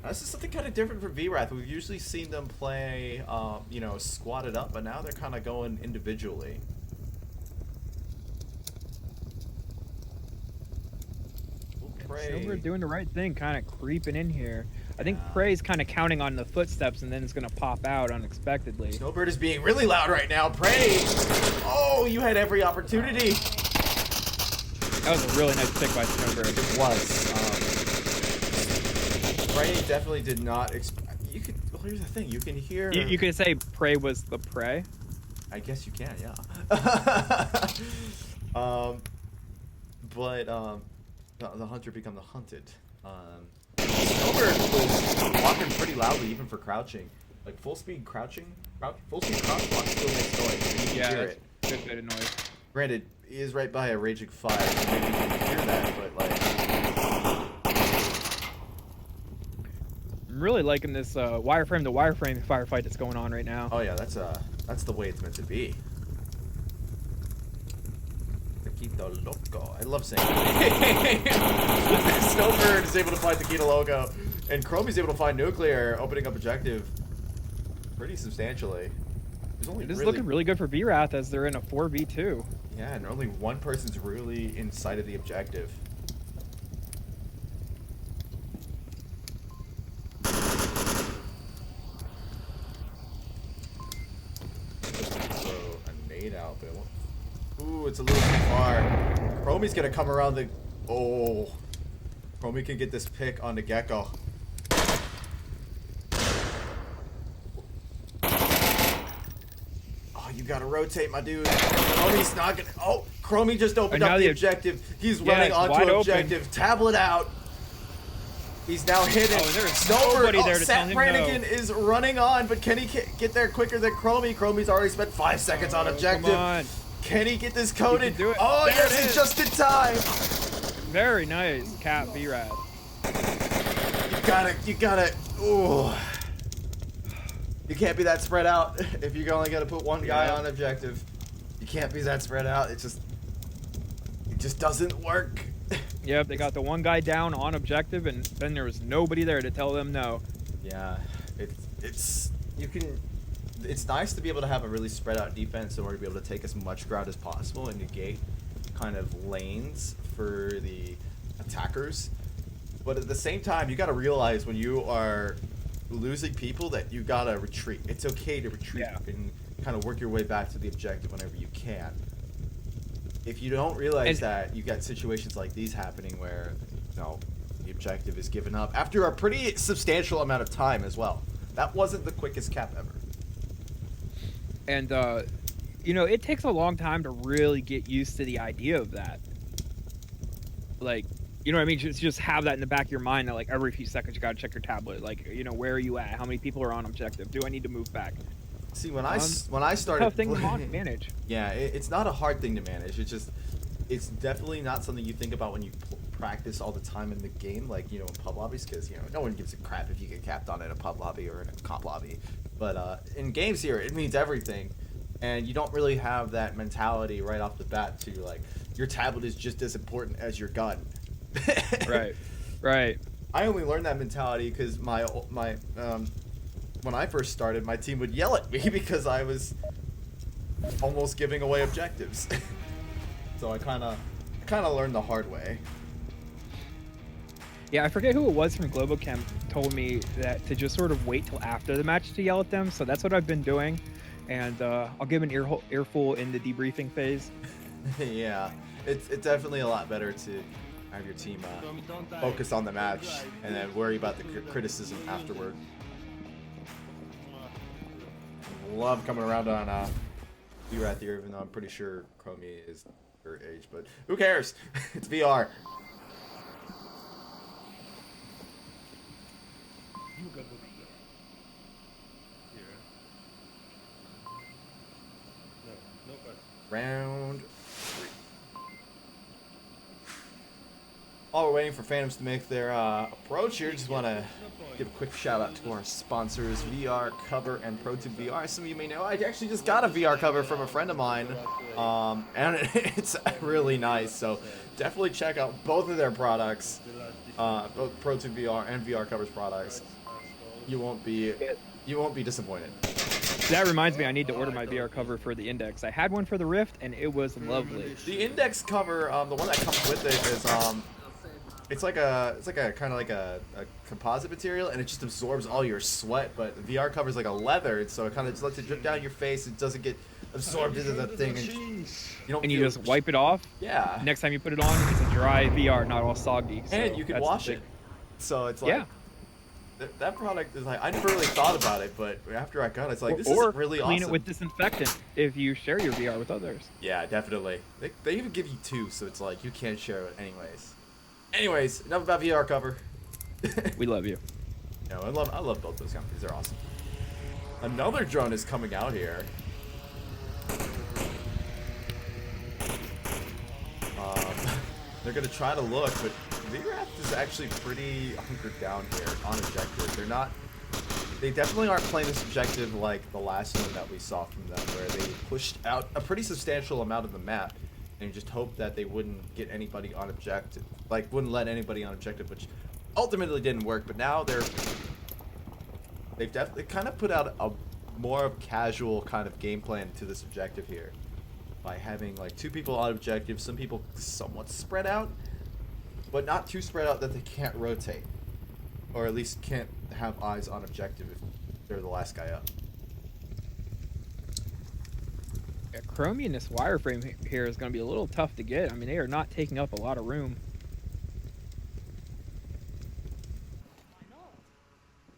This is something kind of different from VRATH. We've usually seen them play, you know, squatted up, but now they're kind of going individually. Snowbird doing the right thing, kind of creeping in here. I think Prey's kind of counting on the footsteps, and then it's gonna pop out unexpectedly. Snowbird is being really loud right now. Prey! Oh, you had every opportunity. That was a really nice pick by Snowbird. It was. Prey definitely did not you could, well, here's the thing, you can hear... You could say Prey was the prey. I guess you can, yeah. The hunter become the hunted. Snowbird was walking pretty loudly even for crouching. Like full speed crouching, full speed crouch walk still makes noise. And you can hear it. Good bit of noise. Granted, he is right by a raging fire, so maybe you can hear that, but like... I'm really liking this wireframe to wireframe firefight that's going on right now. Oh yeah, that's the way it's meant to be. Taquito Loco. I love saying it. Snowbird is able to find Taquito Loco, and Chromie's able to find Nuclear, opening up objective pretty substantially. There's only This is looking really good for VRATH as they're in a 4v2. Yeah, and only one person's really in sight of the objective. Out, but ooh, it's a little too far. Chromie's gonna come around the... Oh. Chromie can get this pick on the Gecko. Oh, you gotta rotate, my dude. Chromie's not gonna... Oh, Chromie just opened up the objective. He's running onto objective. Tablet out. He's now hidden. Oh, there's Snowbird. nobody there to tell Seth him Brannigan no. is running on, but can he get there quicker than Chromie? Chromie's already spent 5 seconds on objective. Come on. Can he get this coded? Do it. Oh, there yes, it is. just in time. Very nice, Cat VRATH. You gotta, ooh. You can't be that spread out if you're only gonna put one guy on objective. You can't be that spread out. It just doesn't work. Yep, they got the one guy down on objective, and then there was nobody there to tell them no. Yeah, it's nice to be able to have a really spread out defense in order to be able to take as much ground as possible and negate kind of lanes for the attackers. But at the same time, you got to realize when you are losing people that you got to retreat. It's okay to retreat and kind of work your way back to the objective whenever you can. If you don't realize that, you got situations like these happening where, you know, the objective is given up after a pretty substantial amount of time as well. That wasn't the quickest cap ever. And, you know, it takes a long time to really get used to the idea of that. Like, you know what I mean? Just have that in the back of your mind that, like, every few seconds you gotta check your tablet. Like, you know, where are you at? How many people are on objective? Do I need to move back? See, when I started, tough thing to manage. Yeah, it's not a hard thing to manage. It's definitely not something you think about when you practice all the time in the game, like, you know, in pub lobbies, because, you know, no one gives a crap if you get capped on in a pub lobby or in a comp lobby. But in games here, it means everything, and you don't really have that mentality right off the bat to, like, your tablet is just as important as your gun. Right. I only learned that mentality because when I first started, my team would yell at me because I was almost giving away objectives. So I kind of learned the hard way. Yeah, I forget who it was from GloboChem told me that to just sort of wait till after the match to yell at them. So that's what I've been doing, and I'll give an earful in the debriefing phase. Yeah, it's definitely a lot better to have your team focus on the match and then worry about the criticism afterward. Love coming around on VRATH here, even though I'm pretty sure Chromie is her age, but who cares? It's VR. Round 3. While we're waiting for Phantoms to make their approach here, just want to give a quick shout out to our sponsors, VR Cover and ProTube VR. Some of you may know I actually just got a VR cover from a friend of mine, and it's really nice. So definitely check out both of their products, both ProTube VR and VR Cover's products. You won't be disappointed. That reminds me, I need to order my VR cover for the Index. I had one for the Rift, and it was lovely. The Index cover, the one that comes with it is it's like a kind of like a composite material, and it just absorbs all your sweat. But the VR cover is like a leather, so it kind of just lets it drip down your face. It doesn't get absorbed into the thing, and you don't. And you just wipe it off. Yeah. Next time you put it on, it's a dry VR, not all soggy. So And you can wash it. So it's like. Yeah. That product is like, I never really thought about it, but after I got it, it's like, this or is really clean awesome. it with disinfectant if you share your VR with others. Yeah, definitely. They even give you 2, so it's like, you can't share it anyways. Enough about VR cover. We love you. No, I love both those companies. They're awesome. Another drone is coming out here. They're gonna try to look, but VRATH is actually pretty hunkered down here on objective. They definitely aren't playing this objective like the last one that we saw from them, where they pushed out a pretty substantial amount of the map and just hoped that they wouldn't get anybody on objective, like wouldn't let anybody on objective, which ultimately didn't work. But now they've definitely kind of put out a more casual kind of game plan to this objective here by having like 2 people on objective, some people somewhat spread out, but not too spread out that they can't rotate, or at least can't have eyes on objective if they're the last guy up. Yeah, Chromie in this wireframe here is going to be a little tough to get. I mean, they are not taking up a lot of room.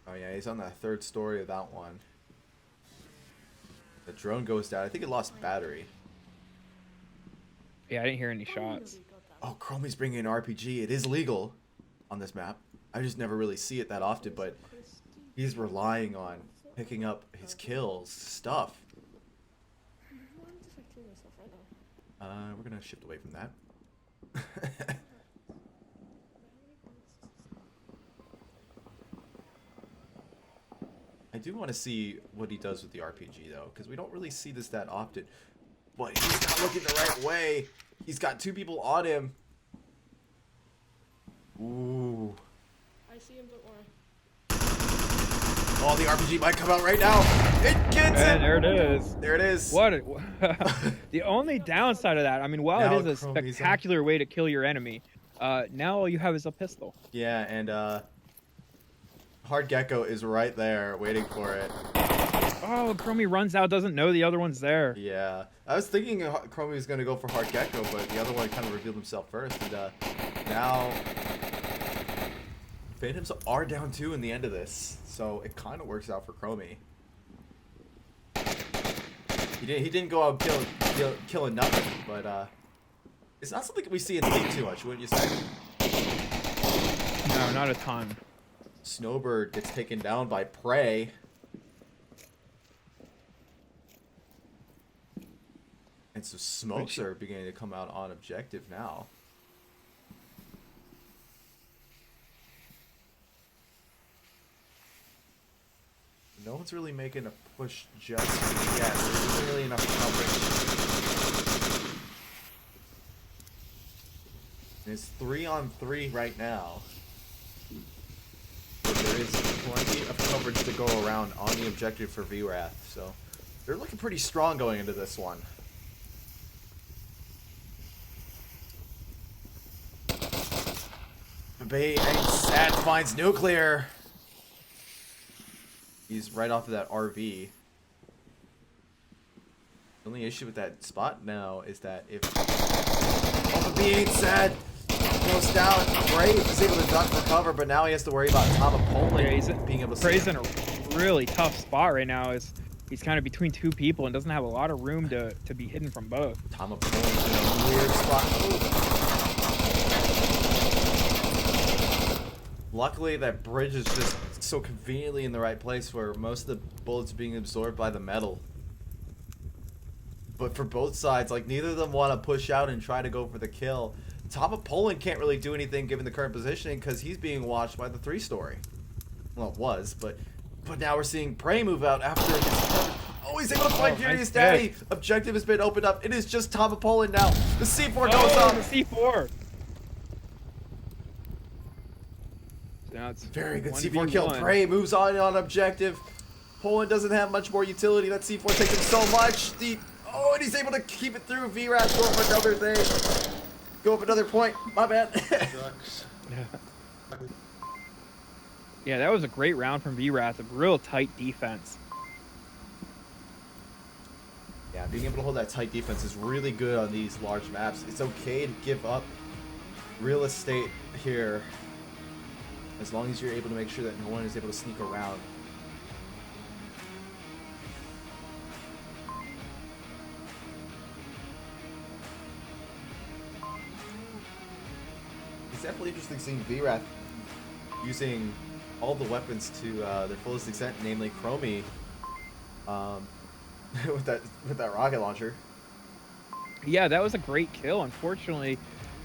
Oh yeah, he's on that 3rd story of that one. The drone goes down. I think it lost battery. Yeah, I didn't hear any shots. Oh, Chromie's bringing an RPG. It is legal on this map. I just never really see it that often, but he's relying on picking up his kills stuff. We're gonna shift away from that. I do want to see what he does with the RPG though, because we don't really see this that often. But he's not looking the right way. He's got 2 people on him. Ooh. I see him, don't worry. Oh, the RPG might come out right now. It gets And it. there it is. There it is. What? The only downside of that, I mean, while Now it is a Chromie's spectacular way to kill your enemy, now all you have is a pistol. Yeah, and Hard Gecko is right there waiting for it. Oh, Chromie runs out, doesn't know the other one's there. Yeah, I was thinking Chromie was going to go for Hard Gecko, but the other one kind of revealed himself first. And now Phantoms are down 2 in the end of this, so it kind of works out for Chromie. He didn't go out killing nothing, but it's not something we see in the league too much, wouldn't you say? No, not a ton. Snowbird gets taken down by Prey. And so smokes are beginning to come out on objective now. No one's really making a push just yet. There isn't really enough coverage. And it's 3-on-3 right now. But there is plenty of coverage to go around on the objective for VRATH. So they're looking pretty strong going into this one. Bait and Sat finds nuclear. He's right off of that RV. The only issue with that spot now is that if Alpha B ain't sad, goes down, Brave is able to duck for cover, but now he has to worry about Tom Poland being able to see Bray's him. in a really tough spot right now. He's kind of between two people and doesn't have a lot of room to be hidden from both. Tom Poland's in a weird spot. Ooh. Luckily, that bridge is just so conveniently in the right place where most of the bullets are being absorbed by the metal. But for both sides, like, neither of them want to push out and try to go for the kill. Tom Poland can't really do anything given the current positioning because he's being watched by the 3-story. Well, it was, but now we're seeing Prey move out after his... Oh, he's able to find Furious Daddy. Objective has been opened up. It is just Tom Poland now. The C4 goes up. The C4. So now it's very good 1v1. C4 kill. Prey moves on objective. Poland doesn't have much more utility. That C4 takes him so much. Oh, and he's able to keep it through. VRATH go up another thing. Go up another point. My bad. Yeah, that was a great round from VRATH. A real tight defense. Yeah, being able to hold that tight defense is really good on these large maps. It's okay to give up real estate here as long as you're able to make sure that no one is able to sneak around. It's definitely interesting seeing VRATH using all the weapons to their fullest extent, namely Chromie, with that rocket launcher. Yeah, that was a great kill. Unfortunately,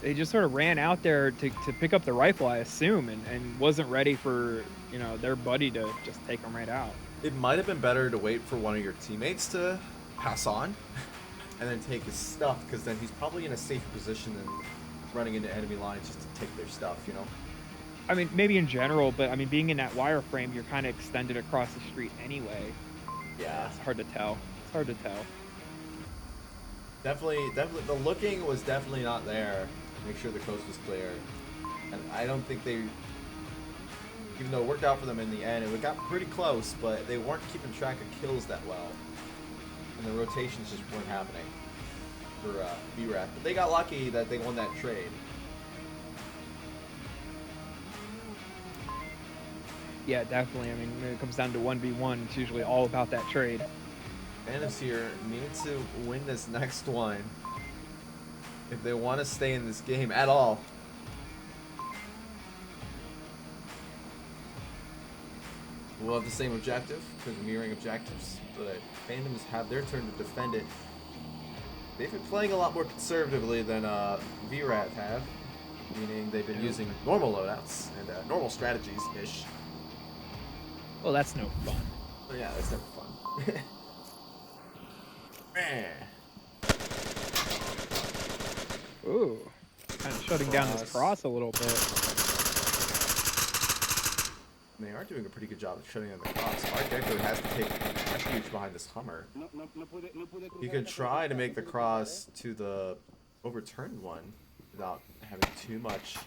they just sort of ran out there to pick up the rifle, I assume, and wasn't ready for, you know, their buddy to just take them right out. It might have been better to wait for one of your teammates to pass on and then take his stuff, because then he's probably in a safer position than running into enemy lines just to take their stuff, you know? I mean, maybe in general, but I mean, being in that wireframe, you're kind of extended across the street anyway. Yeah. It's hard to tell. It's hard to tell. Definitely, the looking was definitely not there. Make sure the coast was clear. And I don't think they, even though it worked out for them in the end, it got pretty close, but they weren't keeping track of kills that well. And the rotations just weren't happening for VRATH. But they got lucky that they won that trade. Yeah, definitely. I mean, when it comes down to 1v1, it's usually all about that trade. Phantoms here need to win this next one if they want to stay in this game at all. We'll have the same objective, because mirroring objectives, but Phantoms have their turn to defend it. They've been playing a lot more conservatively than VRATH have, meaning they've been using normal loadouts and normal strategies-ish. Well, that's no fun. Oh, yeah, that's never fun. Man. Ooh, kind of shutting down this cross a little bit. They are doing a pretty good job of shutting down the cross. Art Deco has to take refuge behind this Hummer. He could try to make the cross to the overturned one without having too much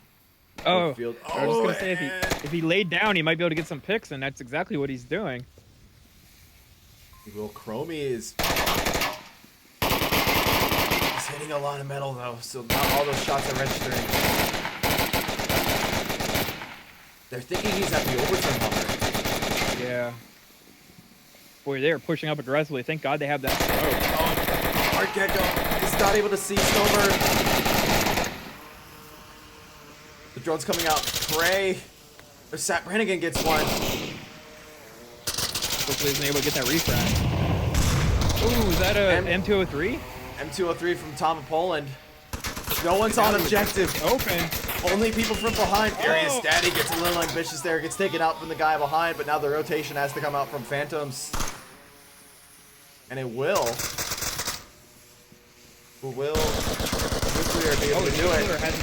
field. I was just gonna say if he laid down, he might be able to get some picks, and that's exactly what he's doing. Well, Chromie is hitting a lot of metal though, so not all those shots are registering. They're thinking he's at the overturn Hummer. Yeah. Boy, they're pushing up aggressively. Thank God they have that smoke. Oh, Art Gecko is not able to see Snowbird. The drone's coming out. Prey. Sat Brannigan gets one. Hopefully he's able to get that refract. Ooh, is that a M203? M203 from Tom Poland. No one's on objective. Open. Only people from behind. Furious Daddy gets a little ambitious there. Gets taken out from the guy behind, but now the rotation has to come out from Phantoms. And it will. Who will Nuclear be able to do it? Has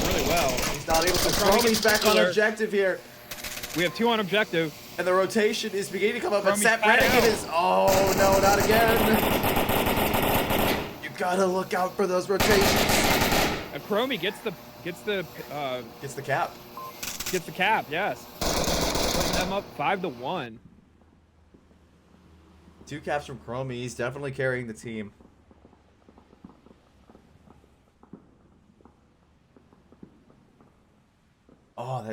really well. He's not able to. Chromie's back on objective here. We have 2 on objective. And the rotation is beginning to come up, but Sat Brannigan is... Oh, no, not again. You gotta look out for those rotations. Chromie gets the cap. Gets the cap, yes. Putting them up 5-1. 2 caps from Chromie. He's definitely carrying the team.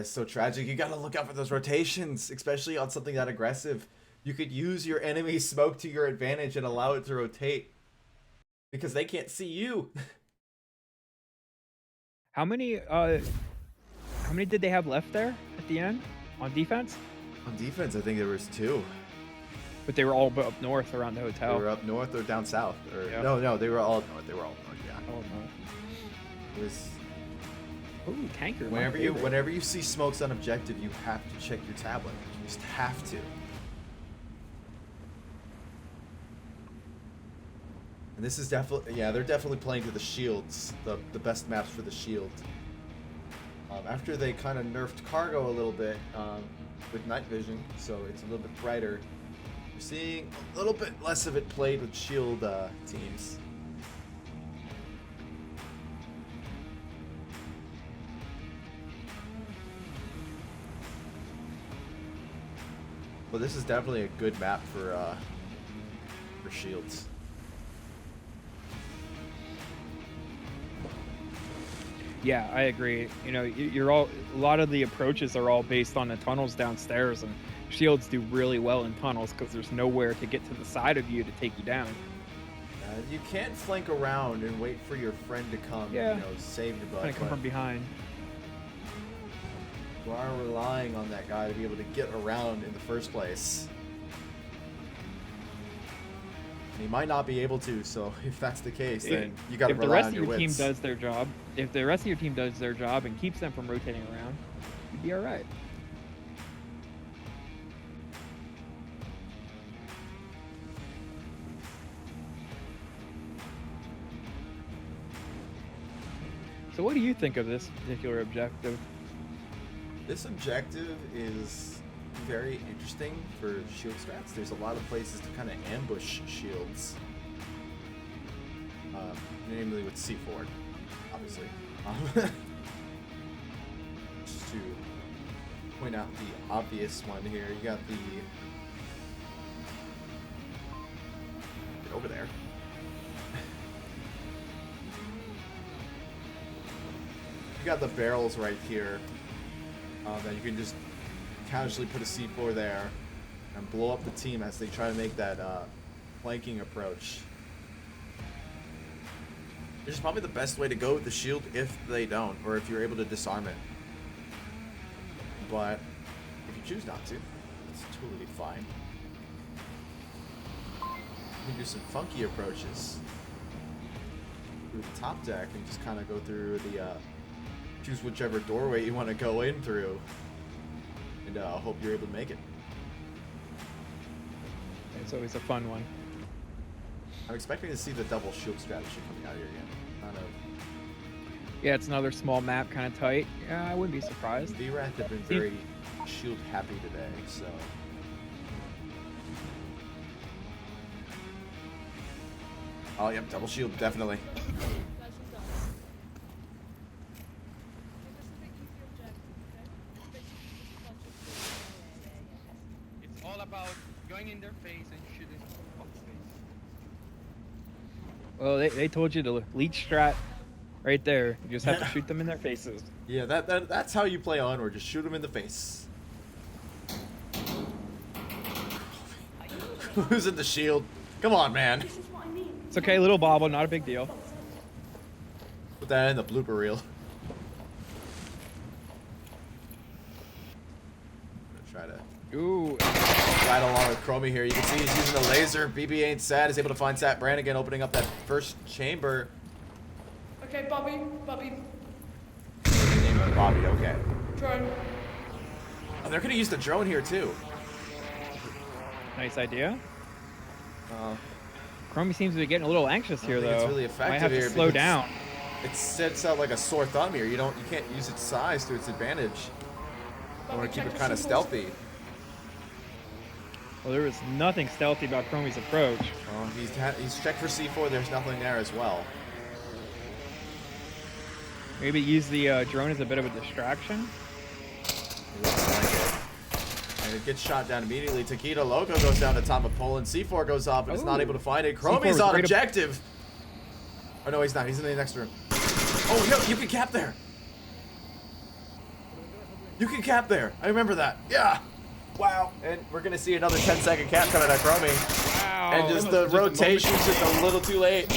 it's so tragic. You gotta look out for those rotations, especially on something that aggressive. You could use your enemy smoke to your advantage and allow it to rotate because they can't see you. How many did they have left there at the end on defense? On defense, I think there was 2. But they were all up north around the They hotel. were up north or down south. Or Yeah. no, they were all north. They were all north. Yeah. Oh no. It was Ooh, tanker. my whenever favorite. you see smokes on objective, you have to check your tablet. You just have to. And this is definitely, yeah, they're definitely playing to the shields, the best maps for the shield. After they kind of nerfed cargo a little bit with night vision, so it's a little bit brighter. We're seeing a little bit less of it played with shield teams. Well, this is definitely a good map for shields. Yeah, I agree. You know, you're all a lot of the approaches are all based on the tunnels downstairs, and shields do really well in tunnels because there's nowhere to get to the side of you to take you down. You can't flank around and wait for your friend to come, Yeah. you know, save your butt. Kind of come but from behind. you are relying on that guy to be able to get around in the first place. And he might not be able to, so if that's the case, then you got to If the rely rest on of your your team wits. does their job, if the rest of your team does their job and keeps them from rotating around, you'd be all right. So what do you think of this particular objective? This objective is very interesting for shield strats. There's a lot of places to kind of ambush shields. Namely with C4, obviously. Just to point out the obvious one here, you got the... Get over there. You got the barrels right here. That you can just casually put a C4 there and blow up the team as they try to make that flanking approach. Which is probably the best way to go with the shield if they don't, or if you're able to disarm it. But if you choose not to, it's totally fine. You can do some funky approaches through the top deck and just kind of go through the choose whichever doorway you want to go in through, and hope you're able to make it. It's always a fun one. I'm expecting to see the double shield strategy coming out here again. Kind of. Yeah, it's another small map, kind of tight. Yeah, I wouldn't be surprised. VRATH have been very shield happy today, so. Oh, yep, double shield, definitely. It's all about going in their face and shooting off the face. Well, they told you to leech strat right there. You just have to shoot them in their faces. Yeah, that's how you play Onward. Just shoot them in the face. Losing the shield. Come on, man. This is what I mean. It's okay, little bobble, not a big deal. Put that in the blooper reel. Gonna try to Ooh, ride along with Chromie here. You can see he's using the laser. BB ain't sad. He's able to find Sat Brannigan opening up that first chamber. Okay, Bobby, Bobby, okay. drone. Oh, they're gonna use the drone here too. nice idea. Chromie seems to be getting a little anxious here, think though. it's really Might effective have to here slow because- down. It sets out like a sore thumb here. You can't use its size to its advantage. I want to keep it kind of stealthy. Well, there was nothing stealthy about Chromie's approach. He's checked for C4. There's nothing there as well. Maybe use the drone as a bit of a distraction. He looks like it. And it gets shot down immediately. Taquito Loco goes down to top of Poland. C4 goes off, but it's not Oh. able to find it. C4 Chromie's was on great objective. Oh, no, he's not. He's in the next room. Oh, yo, you can cap there. You can cap there. I remember that. Yeah. Wow. And we're going to see another 10-second cap coming at Chromie. Wow. And just the rotation's just a little too late.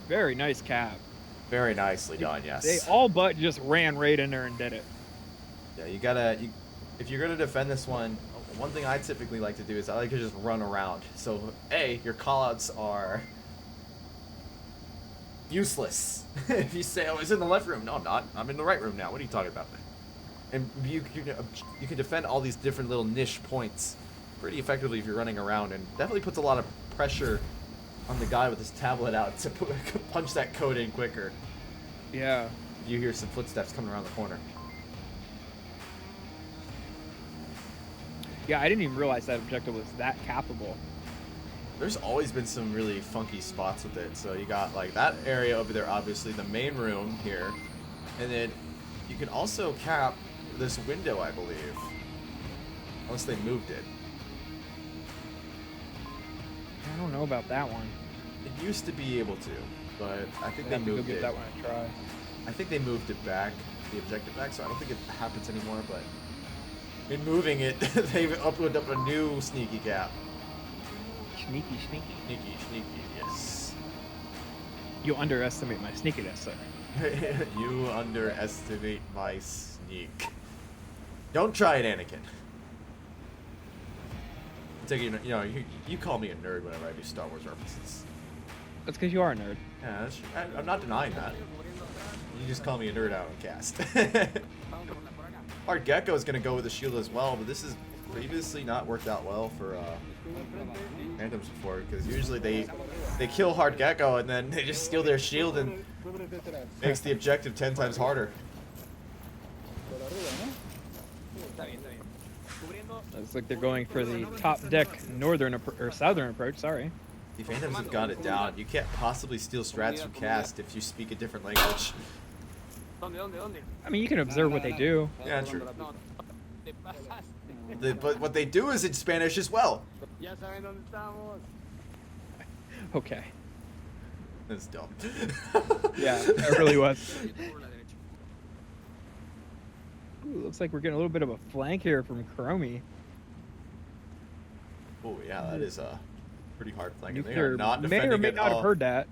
Very nice cap. Very nicely done, yes. They all but just ran right in there and did it. Yeah, you gotta, if you're gonna defend this one thing I typically like to do is I like to just run around. So, A, your callouts are useless. If you say, oh, it's in the left room. No, I'm not. I'm in the right room now. What are you talking about? And you can defend all these different little niche points pretty effectively if you're running around, and definitely puts a lot of pressure on the guy with his tablet out to punch that code in quicker. Yeah. You hear some footsteps coming around the corner. Yeah, I didn't even realize that objective was that capable. There's always been some really funky spots with it. So you got like that area over there, obviously the main room here, and then you can also cap this window, I believe, unless they moved it. I don't know about that one. It used to be able to, but I think they I'd have to go moved get it. that one a try. I think they moved it back, the objective back, so I don't think it happens anymore, but in moving it, they've opened up a new sneaky cap. Sneaky, sneaky. Sneaky, yes. You underestimate my sneakiness, sir. You underestimate my sneak. Don't try it, Anakin. You call me a nerd whenever I do Star Wars references. That's because you are a nerd. Yeah, I'm not denying that. You just call me a nerd out on cast. Hard Gecko is going to go with the shield as well, but this has previously not worked out well for Phantoms before, because usually they kill Hard Gecko and then they just steal their shield and makes the objective 10 times harder. Looks like they're going for the top deck northern or southern approach. Sorry. The Phantoms have got it down. You can't possibly steal strats from cast if you speak a different language. I mean, you can observe what they do. Yeah, true. But what they do is in Spanish as well. Okay. That's dumb. Yeah, it really was. Ooh, looks like we're getting a little bit of a flank here from Chromie. Oh yeah, that is a pretty hard flank. They Nuclear are not may defending or may at not all. have heard that.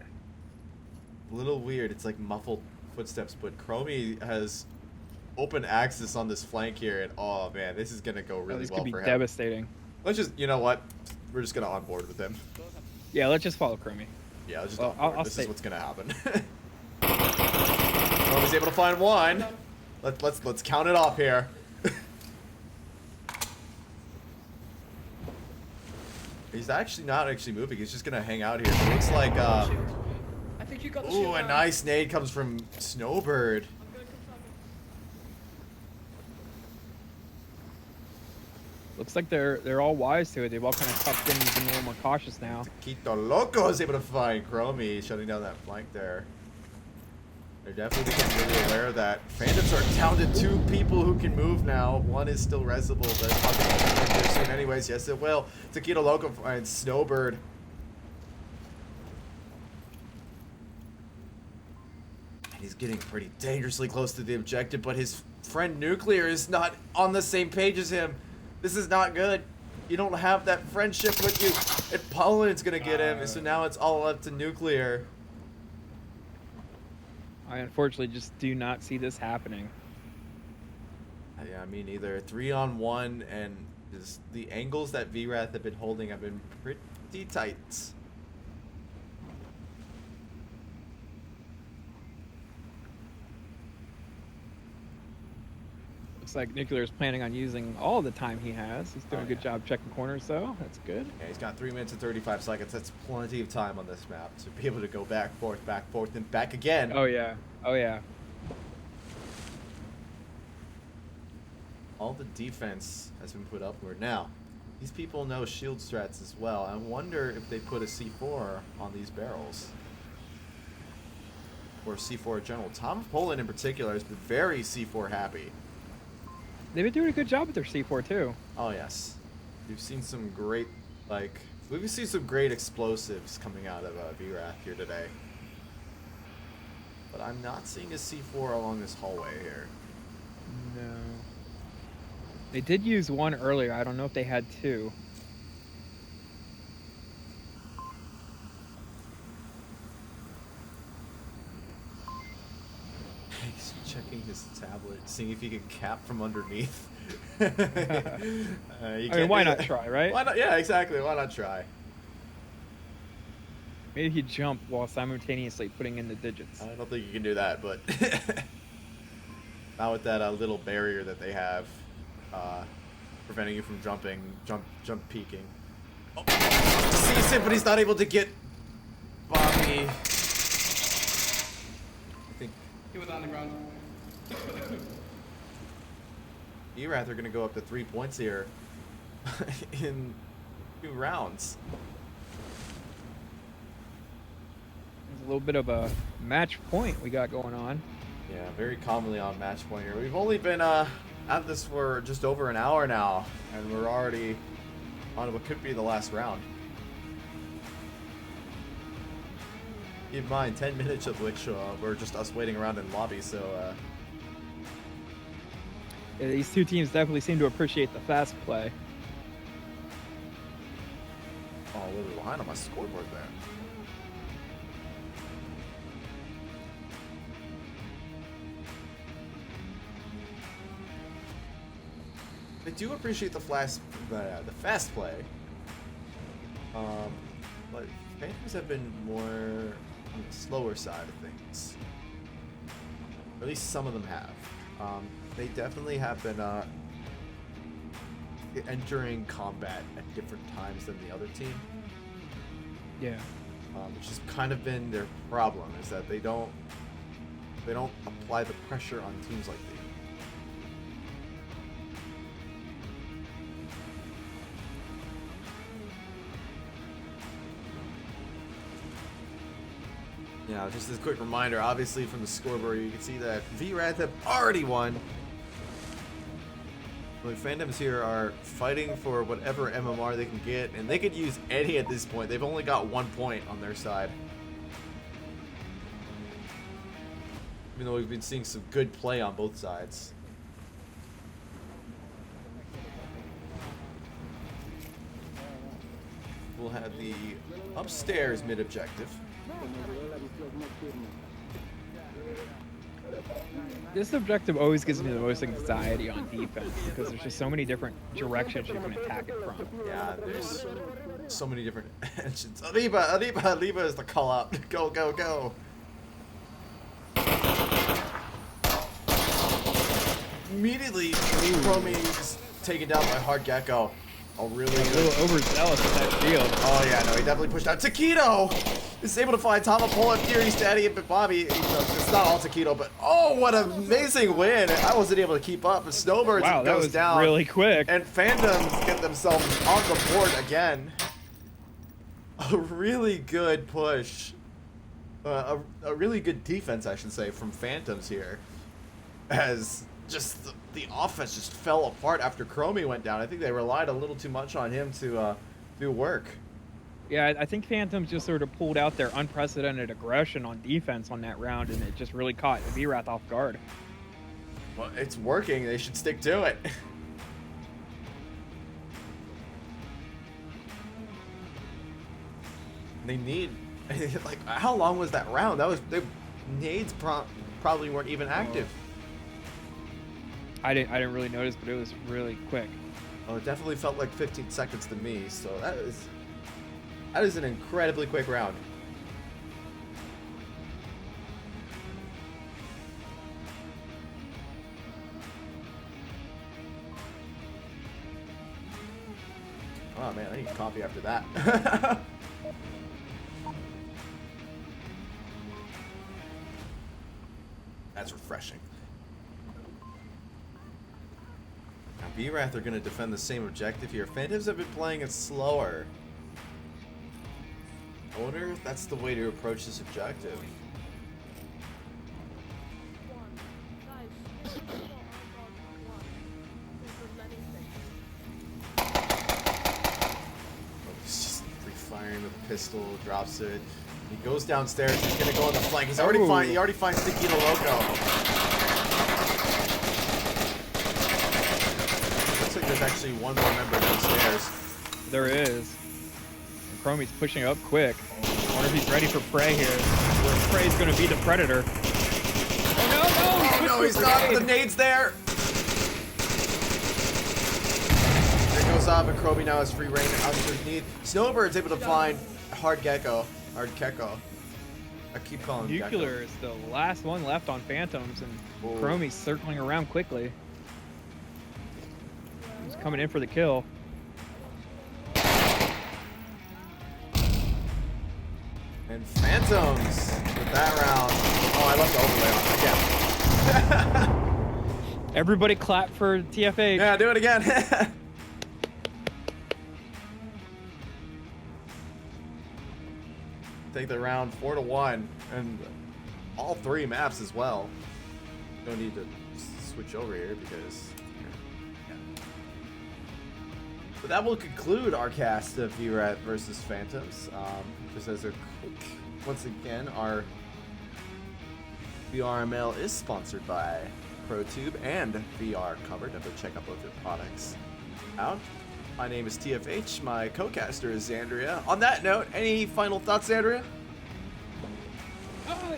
A little weird. It's like muffled footsteps, but Chromie has open access on this flank here, and oh man, this is gonna go really This well could be for him. devastating. Let's just, you know what? We're just gonna onboard with him. Yeah, let's just follow Chromie. Yeah, let's just Well, onboard. I'll This stay. is what's gonna happen. Chromie's able to find one. Let's count it off here. He's actually not moving. He's just gonna hang out here. It looks like I think you got the ooh, shield a down. nice nade comes from Snowbird. Looks like they're all wise to it. They've all kind of tucked in and been a little more cautious now. Quito Loco is able to find Chromie, shutting down that flank there. They're definitely becoming really aware of that. Phantoms are down to 2 people who can move now. One is still resable, but it's probably going to come here soon anyways. Yes, it will. Taquito Loco finds Snowbird. And he's getting pretty dangerously close to the objective, but his friend Nuclear is not on the same page as him. This is not good. You don't have that friendship with you. And Poland's going to get him, and so now it's all up to Nuclear. I unfortunately just do not see this happening. Yeah, me neither. 3-on-1, and just the angles that VRATH have been holding have been pretty tight. Looks like Nuclear is planning on using all the time he has. He's doing a good job checking corners, though. That's good. Yeah, he's got 3 minutes and 35 seconds. That's plenty of time on this map to be able to go back, forth, and back again. Oh yeah. Oh yeah. All the defense has been put upward. Now, these people know shield strats as well. I wonder if they put a C4 on these barrels. Or C4 in general. Tom Poland in particular has been very C4 happy. They've been doing a good job with their C4 too. Oh yes. We've seen some great, we've seen some great explosives coming out of VRATH here today. but I'm not seeing a C4 along this hallway here. No. They did use one earlier. I don't know if they had two. He's checking his tablet, seeing if he can cap from underneath. I mean, why not try, right? Why not? Yeah, exactly. Why not try? Maybe he jump while simultaneously putting in the digits. I don't think you can do that, but not with that little barrier that they have, preventing you from jump peeking. Oh, sees it, but he's not able to get Bobby. I think He was on the ground. VRATH are going to go up to 3 points here in 2 rounds. There's a little bit of a match point we got going on. Yeah, very commonly on match point here. We've only been at this for just over an hour now, and we're already on what could be the last round. Keep in mind, 10 minutes of which were just us waiting around in lobby, so Yeah, these two teams definitely seem to appreciate the fast play. oh, a little bit behind on my scoreboard there. I do appreciate the fast play. But Phantoms have been more on the slower side of things. Or at least some of them have. They definitely have been entering combat at different times than the other team. Yeah. Which has kind of been their problem, is that they don't apply the pressure on teams like these. Yeah, just as a quick reminder, obviously from the scoreboard, you can see that VRATH have already won. The Phantoms here are fighting for whatever MMR they can get, and they could use any at this point. They've only got 1 point on their side. Even though we've been seeing some good play on both sides. We'll have the upstairs mid-objective. This objective always gives me the most anxiety on defense because there's just so many different directions you can attack it from. Yeah, there's so many different engines. Aliba is the call out. Go, go, go. Immediately, Chromie is taken down by Hard Gecko. Oh, really? A little overzealous with that shield. Oh, yeah, no, he definitely pushed out. Taquito is able to find Tama, pull up Fury, Daddy, and Bobby. It's not all Taquito, but oh, what an amazing win. I wasn't able to keep up. And Snowbirds Wow, that goes was down. really quick. And Phantoms get themselves on the board again. A really good push. A really good defense, I should say, from Phantoms here. As just the offense just fell apart after Chromie went down. I think they relied a little too much on him to do work. Yeah, I think Phantoms just sort of pulled out their unprecedented aggression on defense on that round, and it just really caught VRATH off guard. Well, it's working. They should stick to it. They need, like, how long was that round? That was, the nades probably weren't even active. I didn't really notice, but it was really quick. Well, it definitely felt like 15 seconds to me, so that is an incredibly quick round. Oh man, I need coffee after that. That's refreshing. Now VRATH are going to defend the same objective here. Phantoms have been playing it slower. I wonder if that's the way to approach this objective. Oh, he's just free firing with a pistol, drops it. He goes downstairs. He's gonna go on the flank. He already finds Nikita Loco. Looks like there's actually one more member downstairs. There is. And Chromie's pushing up quick. I wonder if he's ready for Prey here. Where Prey's going to be the predator. Oh, no, no! Oh, no, he's not. The nade's there. There goes off, and Chromie now has free reign underneath. Snowbird's able to find Hard Gecko. I keep calling him Nuclear is the last one left on Phantoms, and Chromie's circling around quickly. He's coming in for the kill. And Phantoms with that round. Oh, I left the overlay on again. Everybody clap for TFH. Yeah, do it again. Take the round 4-1, and all 3 maps as well. Don't need to switch over here because. Yeah. But that will conclude our cast of VRATH versus Phantoms. Just as a quick, once again, our VRML is sponsored by ProTube and VR Cover. Definitely check out both their products out. My name is TFH. My co-caster is Xandria. On that note, any final thoughts, Xandria?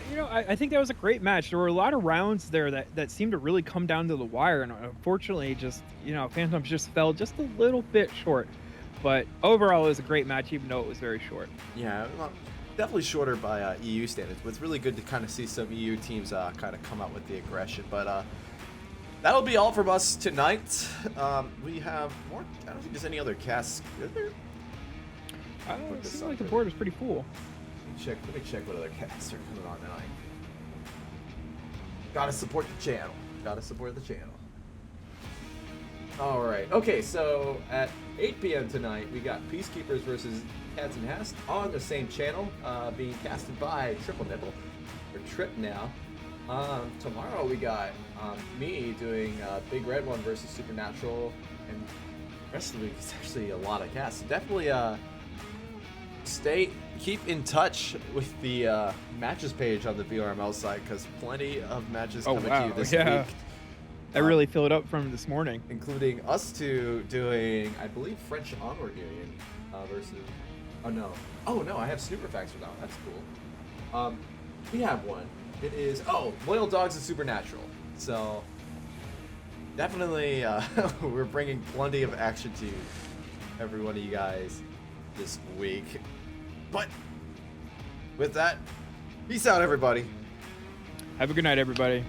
You know, I think that was a great match. There were a lot of rounds there that seemed to really come down to the wire, and unfortunately, just, you know, Phantoms just fell just a little bit short. But overall, it was a great match, even though it was very short. Yeah, well, definitely shorter by EU standards, but it's really good to kind of see some EU teams kind of come out with the aggression. But that'll be all from us tonight. We have more. I don't think there's any other casts. Is there? It seems like the board is pretty full. Let me check what other casts are coming on tonight. Gotta support the channel. Gotta support the channel. All right. Okay, so at 8 p.m. tonight, we got Peacekeepers versus Cats and Hast on the same channel, being casted by Triple Nipple, or Trip now. Tomorrow we got me doing Big Red One versus Supernatural, and the rest of the week is actually a lot of casts. So definitely keep in touch with the matches page on the VRML site, because plenty of matches coming to you this week. I really filled up from this morning. Including us two doing, I believe, French Onward Union versus... Oh, no. Oh, no, I have Snooperfax for that one. That's cool. We have one. It is... Oh, Loyal Dogs and Supernatural. So, definitely, we're bringing plenty of action to every one of you guys this week. But, with that, peace out, everybody. Have a good night, everybody.